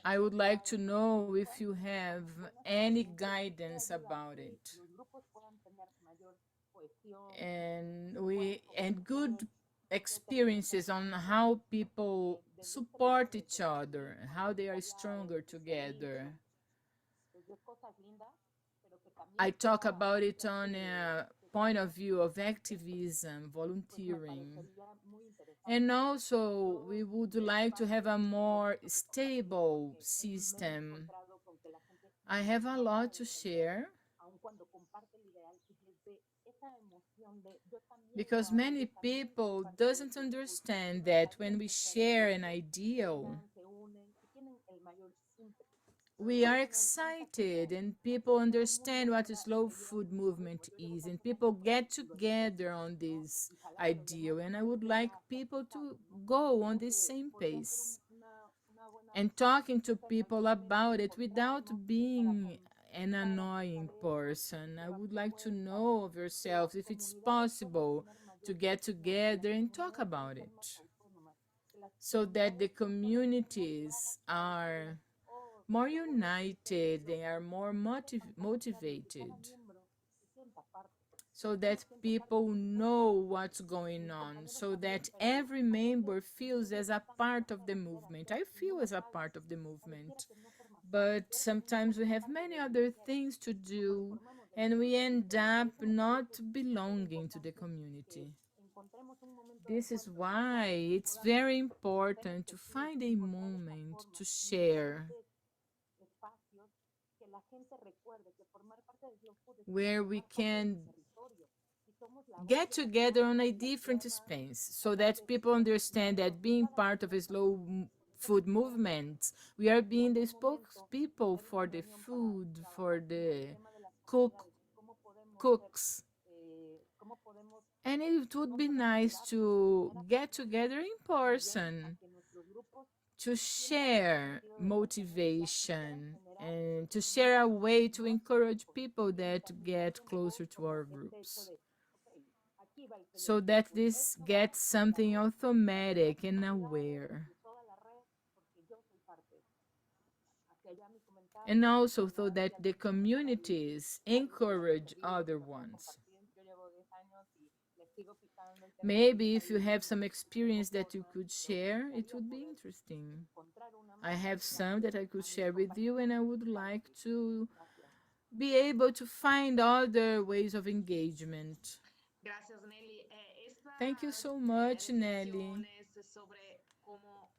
I would like to know if you have any guidance about it. And good experiences on how people support each other, how they are stronger together. I talk about it on a point of view of activism, volunteering. And also, we would like to have a more stable system. I have a lot to share because many people doesn't understand that when we share an ideal, we are excited and people understand what a slow food movement is and people get together on this ideal, and I would like people to go on the same pace and talking to people about it without being an annoying person. I would like to know of yourselves if it's possible to get together and talk about it so that the communities are more united, they are more motivated, so that people know what's going on, so that every member feels as a part of the movement. I feel as a part of the movement, but sometimes we have many other things to do and we end up not belonging to the community. This is why it's very important to find a moment to share where we can get together on a different space so that people understand that being part of a slow food movement, we are being the spokespeople for the food, for the cooks. And it would be nice to get together in person to share motivation and to share a way to encourage people that get closer to our groups, so that this gets something automatic and aware. And also so that the communities encourage other ones. Maybe if you have some experience that you could share, it would be interesting. I have some that I could share with you, and I would like to be able to find other ways of engagement. Gracias, Nelly. Thank you Estas so much, Nelly. reflexiones sobre cómo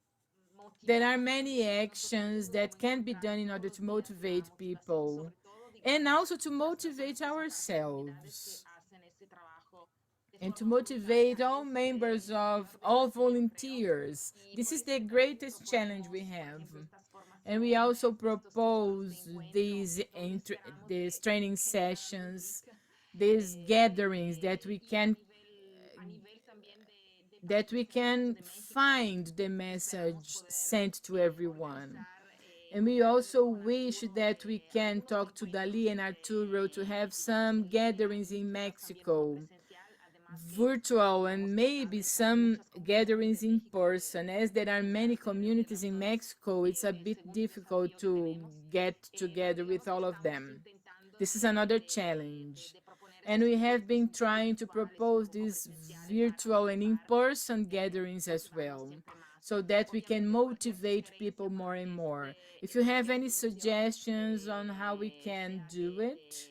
There are motivamos a many nosotros actions mismos, that cómo can be done in order encontramos to todos los días la motivate motivación, people sobre todo, and digamos, also to las personas motivate que son las comunidades que ourselves hacen ese trabajo de and to forma voluntaria. motivate all members of all volunteers. This is the greatest challenge we have. And we also propose these training sessions, these gatherings that we can find the message sent to everyone. And we also wish that we can talk to Dali and Arturo to have some gatherings in Mexico, virtual, and maybe some gatherings in person. As there are many communities in Mexico, it's a bit difficult to get together with all of them. This is another challenge. And we have been trying to propose these virtual and in-person gatherings as well, so that we can motivate people more and more. If you have any suggestions on how we can do it,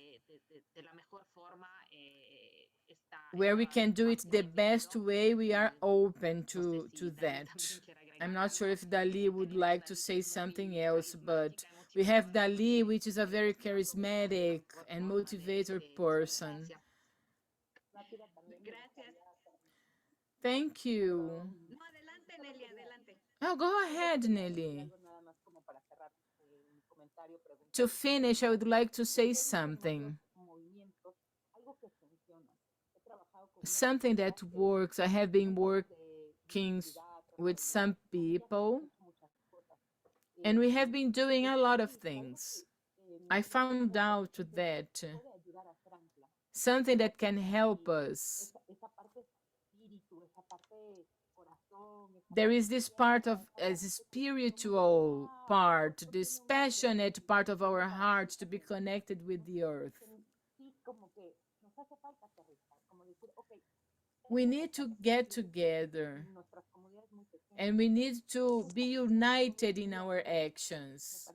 where we can do it the best way, we are open to that. I'm not sure if Dali would like to say something else, but we have Dali, which is a very charismatic and motivator person. Gracias. Thank you. No, adelante, Nelly, adelante. Oh, go ahead, Nelly. To finish, I would like to say something. Something that works. I have been working with some people, and we have been doing a lot of things. I found out that something that can help us, there is this part of as a spiritual part, this passionate part of our heart to be connected with the earth. We need to get together and we need to be united in our actions.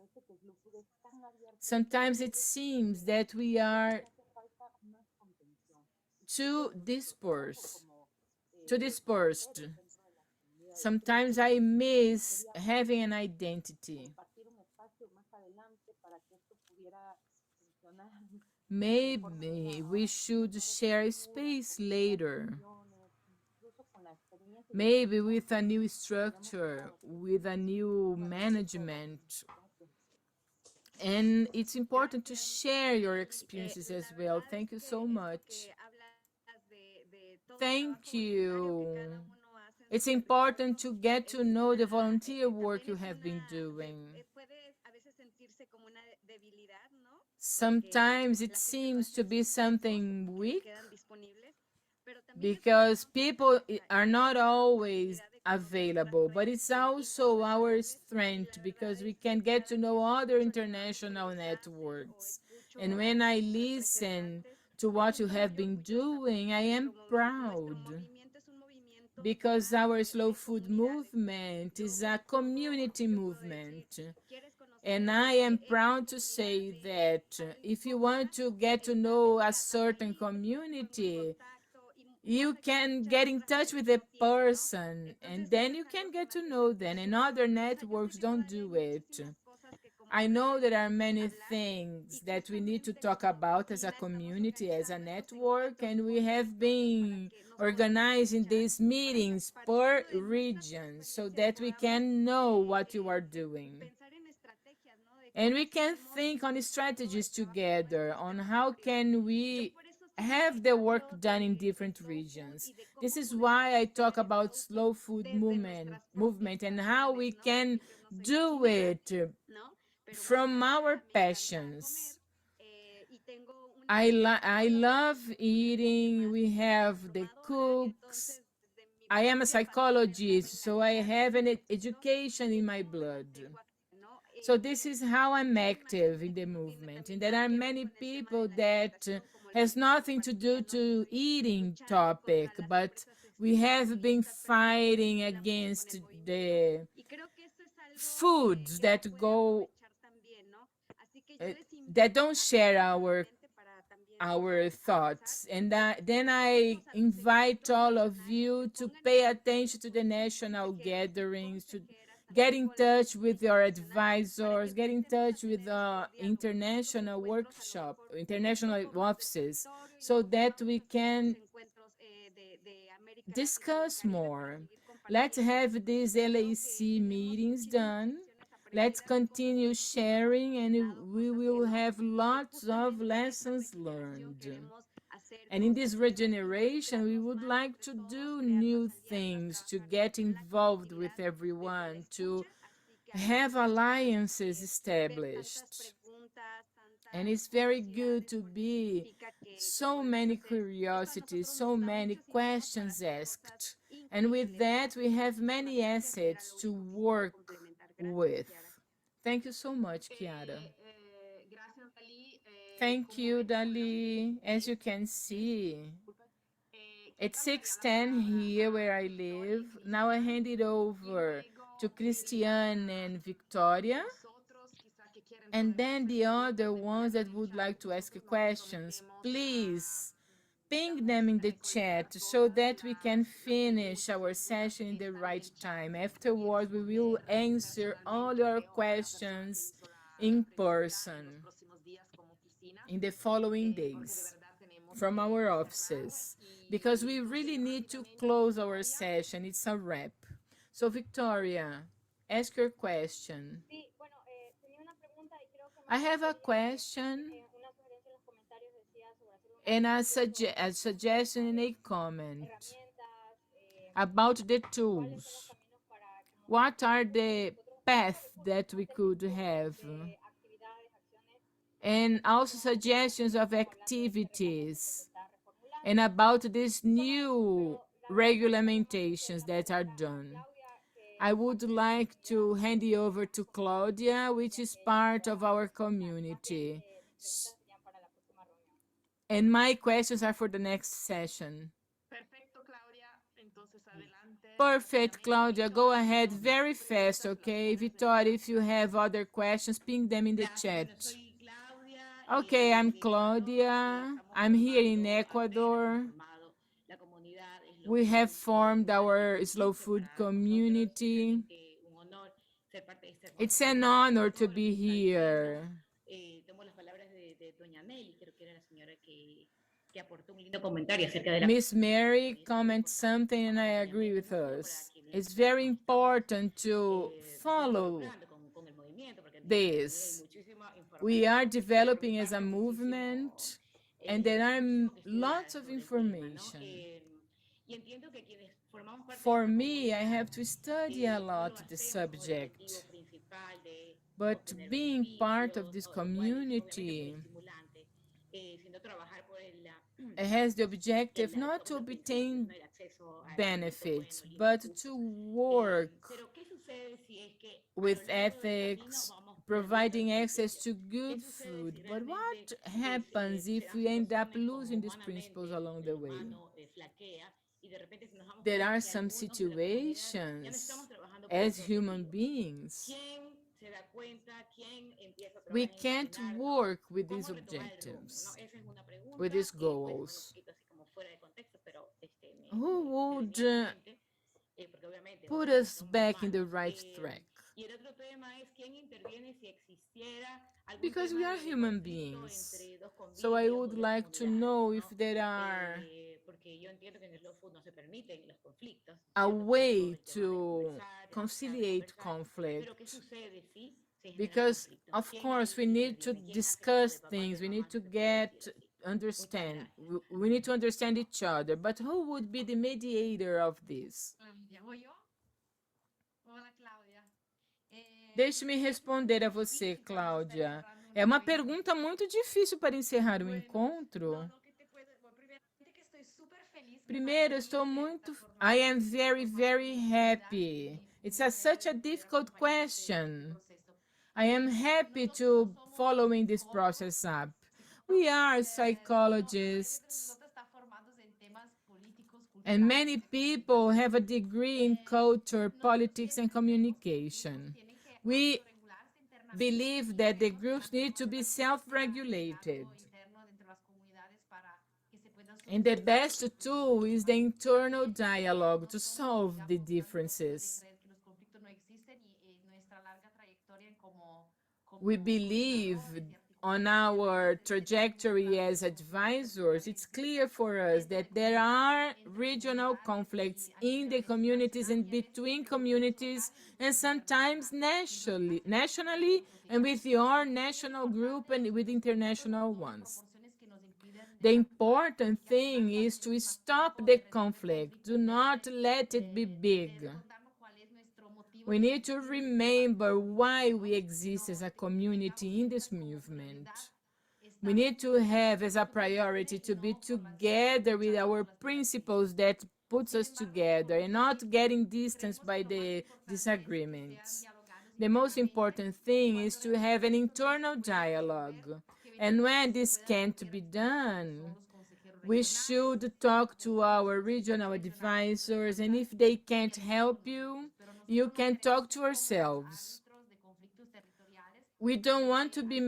Sometimes it seems that we are too dispersed. Sometimes I miss having an identity. Maybe we should share space later. Maybe with a new structure, with a new management. And it's important to share your experiences as well. Thank you so much. Thank you. It's important to get to know the volunteer work you have been doing. Sometimes it seems to be something weak because people are not always available, but it's also our strength because we can get to know other international networks. And when I listen to what you have been doing, I am proud because our slow food movement is a community movement. And I am proud to say that if you want to get to know a certain community, you can get in touch with a person and then you can get to know them, and other networks don't do it. I know there are many things that we need to talk about as a community, as a network, and we have been organizing these meetings per region so that we can know what you are doing. And we can think on strategies together on how can we have the work done in different regions. This is why I talk about slow food movement and how we can do it from our passions. I love eating. We have the cooks. I am a psychologist, so I have an education in my blood. So this is how I'm active in the movement. And there are many people that has nothing to do to eating topic, but We have been fighting against the foods that go that don't share our thoughts. And then I invite all of you to pay attention to the national gatherings, to get in touch with your advisors, get in touch with international workshop, international offices, so that we can discuss more. Let's have these LAC meetings done. Let's continue sharing, and we will have lots of lessons learned. And in this regeneration, we would like to do new things, to get involved with everyone, to have alliances established. And it's very good to be so many curiosities, so many questions asked. And with that, we have many assets to work with. Thank you so much, Chiara. Thank you, Dali. As you can see, it's 6:10 here where I live. Now I hand it over to Christiane and Victoria. And then the other ones that would like to ask questions, please ping them in the chat so that we can finish our session in the right time. Afterwards, we will answer all your questions in person in the following days from our offices, because we really need to close our session. It's a wrap. So, Victoria, ask your question. I have a question and a suggestion and a comment about the tools. What are the paths that we could have? And also suggestions of activities and about these new regulamentations that are done. I would like to hand it over to Claudia, which is part of our community. And my questions are for the next session. Perfect, Claudia. Go ahead very fast, okay? Victoria, if you have other questions, ping them in the chat. Okay, I'm Claudia. I'm here in Ecuador. We have formed our slow food community. It's an honor to be here. Miss Mary comments something and I agree with us. It's very important to follow this. We are developing as a movement and there are lots of information. For me, I have to study a lot the subject, but being part of this community has the objective not to obtain benefits, but to work with ethics, providing access to good food. But what happens if we end up losing these principles along the way? There are some situations as human beings we can't work with these objectives, with these goals. Who would put us back in the right track? Because we are human beings. So I would like to know if there are a way to conciliate conflict. Because of course we need to discuss things, we need to understand, we need to understand each other, but who would be the mediator of this? Deixe-me responder a você, Cláudia. É uma pergunta muito difícil para encerrar o encontro. Primeiro, estou muito... I am very, very happy. It's such a difficult question. I am happy to following this process up. We are psychologists. And many people have a degree in culture, politics, and communication. We believe that the groups need to be self-regulated. And the best tool is the internal dialogue to solve the differences. We believe on our trajectory as advisors, it's clear for us that there are regional conflicts in the communities and between communities, and sometimes nationally and with your national group and with international ones. The important thing is to stop the conflict. Do not let it be big. We need to remember why we exist as a community in this movement. We need to have as a priority to be together with our principles that puts us together and not getting distanced by the disagreements. The most important thing is to have an internal dialogue. And when this can't be done, we should talk to our regional advisors, and if they can't help you, you can talk to ourselves. We don't want to be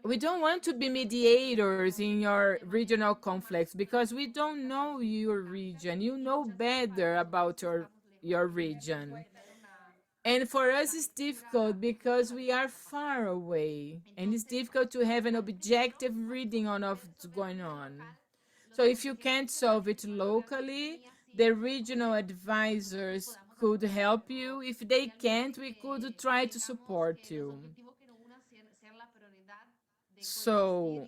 we don't want to be mediators in your regional conflicts because we don't know your region. You know better about your region. And for us, it's difficult because we are far away, and it's difficult to have an objective reading on what's going on. So if you can't solve it locally, the regional advisors could help you. If they can't, we could try to support you. So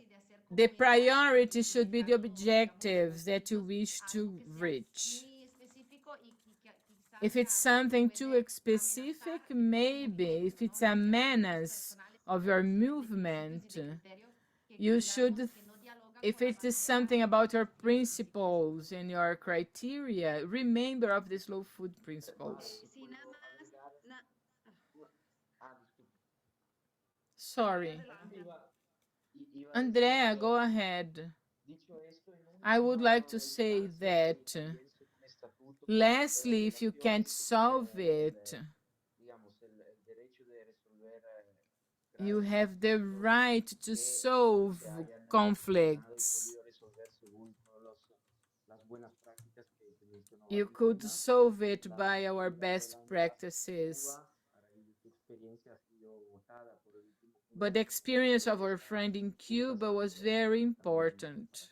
the priority should be the objectives that you wish to reach. If it's something too specific, maybe if it's a menace of your movement, you should, if it is something about your principles and your criteria, remember of the slow food principles. Sorry. Andrea, go ahead. I would like to say that, lastly, if you can't solve it, you have the right to solve conflicts. You could solve it by our best practices. But the experience of our friend in Cuba was very important.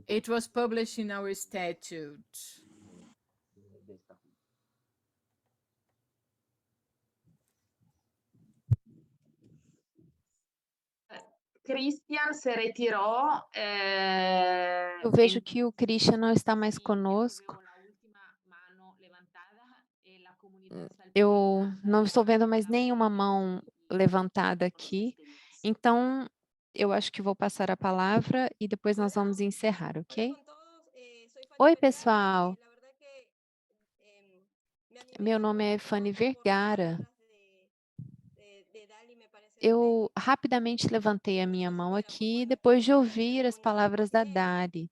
It was published in our statute. Christian se retiró. Eu vejo que o Christian não está mais conosco. Eu não estou vendo mais nenhuma mão levantada aqui. Então, eu acho que vou passar a palavra e depois nós vamos encerrar, ok? Oi, pessoal. Meu nome é Fanny Vergara. Eu rapidamente levantei a minha mão aqui depois de ouvir as palavras da Dali.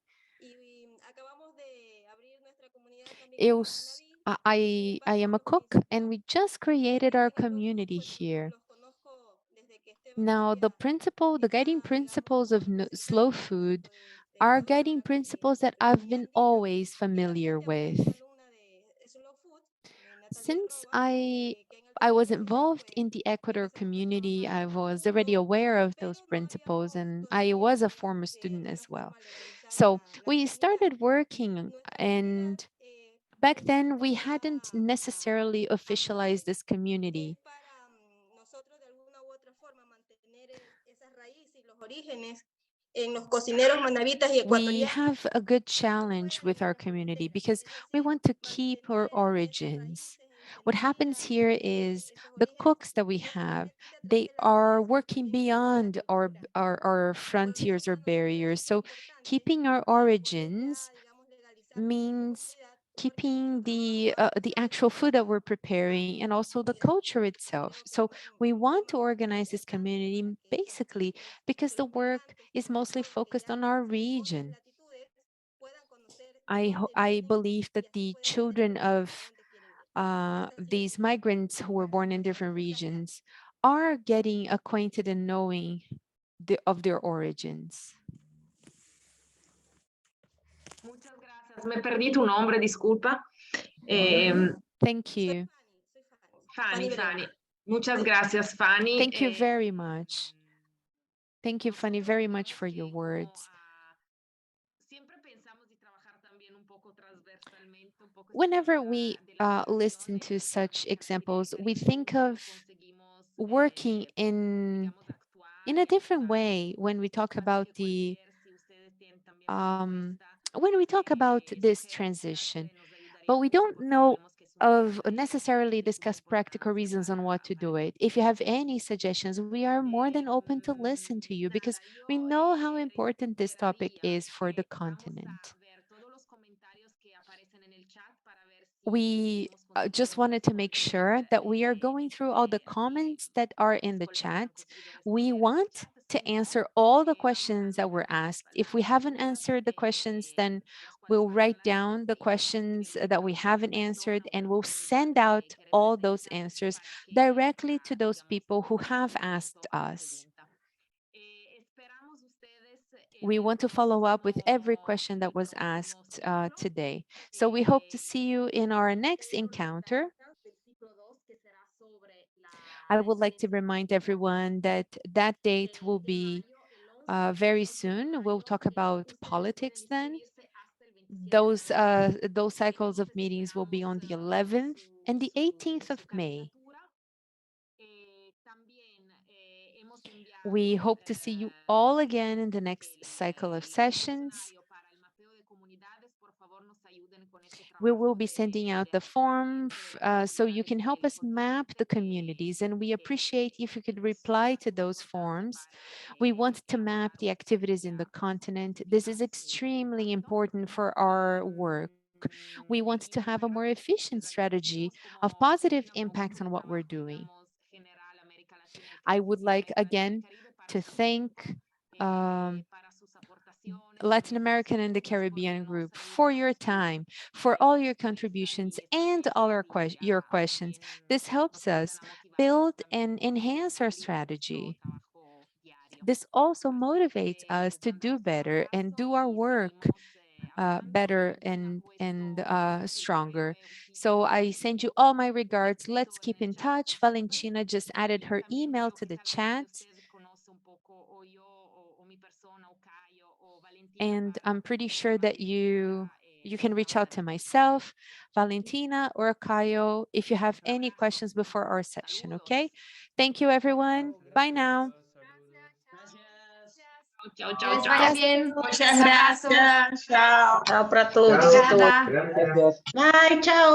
I am a cook and we just created our community here. Now, the guiding principles of slow food are guiding principles that I've been always familiar with. Since I was involved in the Ecuador community, I was already aware of those principles, and I was a former student as well. So we started working, and back then we hadn't necessarily officialized this community. We have a good challenge with our community because we want to keep our origins. What happens here is the cooks that we have, they are working beyond our frontiers or barriers. So keeping our origins means keeping the actual food that we're preparing and also the culture itself. So we want to organize this community basically because the work is mostly focused on our region. I believe that the children of these migrants who were born in different regions are getting acquainted and knowing of their origins. Muchas gracias. Me perdí tu nombre, disculpa. Thank you. Fanny. Muchas gracias, Fanny. Thank you very much. Thank you, Fanny, very much for your words. Whenever we listen to such examples, we think of working in a different way when we talk about this transition. But we don't know of necessarily discuss practical reasons on what to do it. If you have any suggestions, we are more than open to listen to you because we know how important this topic is for the continent. We just wanted to make sure that we are going through all the comments that are in the chat. We want to answer all the questions that were asked. If we haven't answered the questions, then we'll write down the questions that we haven't answered and we'll send out all those answers directly to those people who have asked us. We want to follow up with every question that was asked today. So we hope to see you in our next encounter. I would like to remind everyone that that date will be very soon. We'll talk about politics then. Those cycles of meetings will be on the 11th and the 18th of May. We hope to see you all again in the next cycle of sessions. We will be sending out the form so you can help us map the communities, and we appreciate if you could reply to those forms. We want to map the activities in the continent. This is extremely important for our work. We want to have a more efficient strategy of positive impact on what we're doing. I would like again to thank Latin American and the Caribbean group for your time, for all your contributions and all your questions. This helps us build and enhance our strategy. This also motivates us to do better and do our work better and stronger. So I send you all my regards. Let's keep in touch. Valentina just added her email to the chat. And I'm pretty sure that you can reach out to myself, Valentina, or Caio if you have any questions before our session, okay? Thank you, everyone. Bye now. Chao, Que les chao, vaya chao. bien. Muchas Un abrazo. gracias. Chao. Chao para todos. Chao. Obrigada. Gracias. Bye, chao.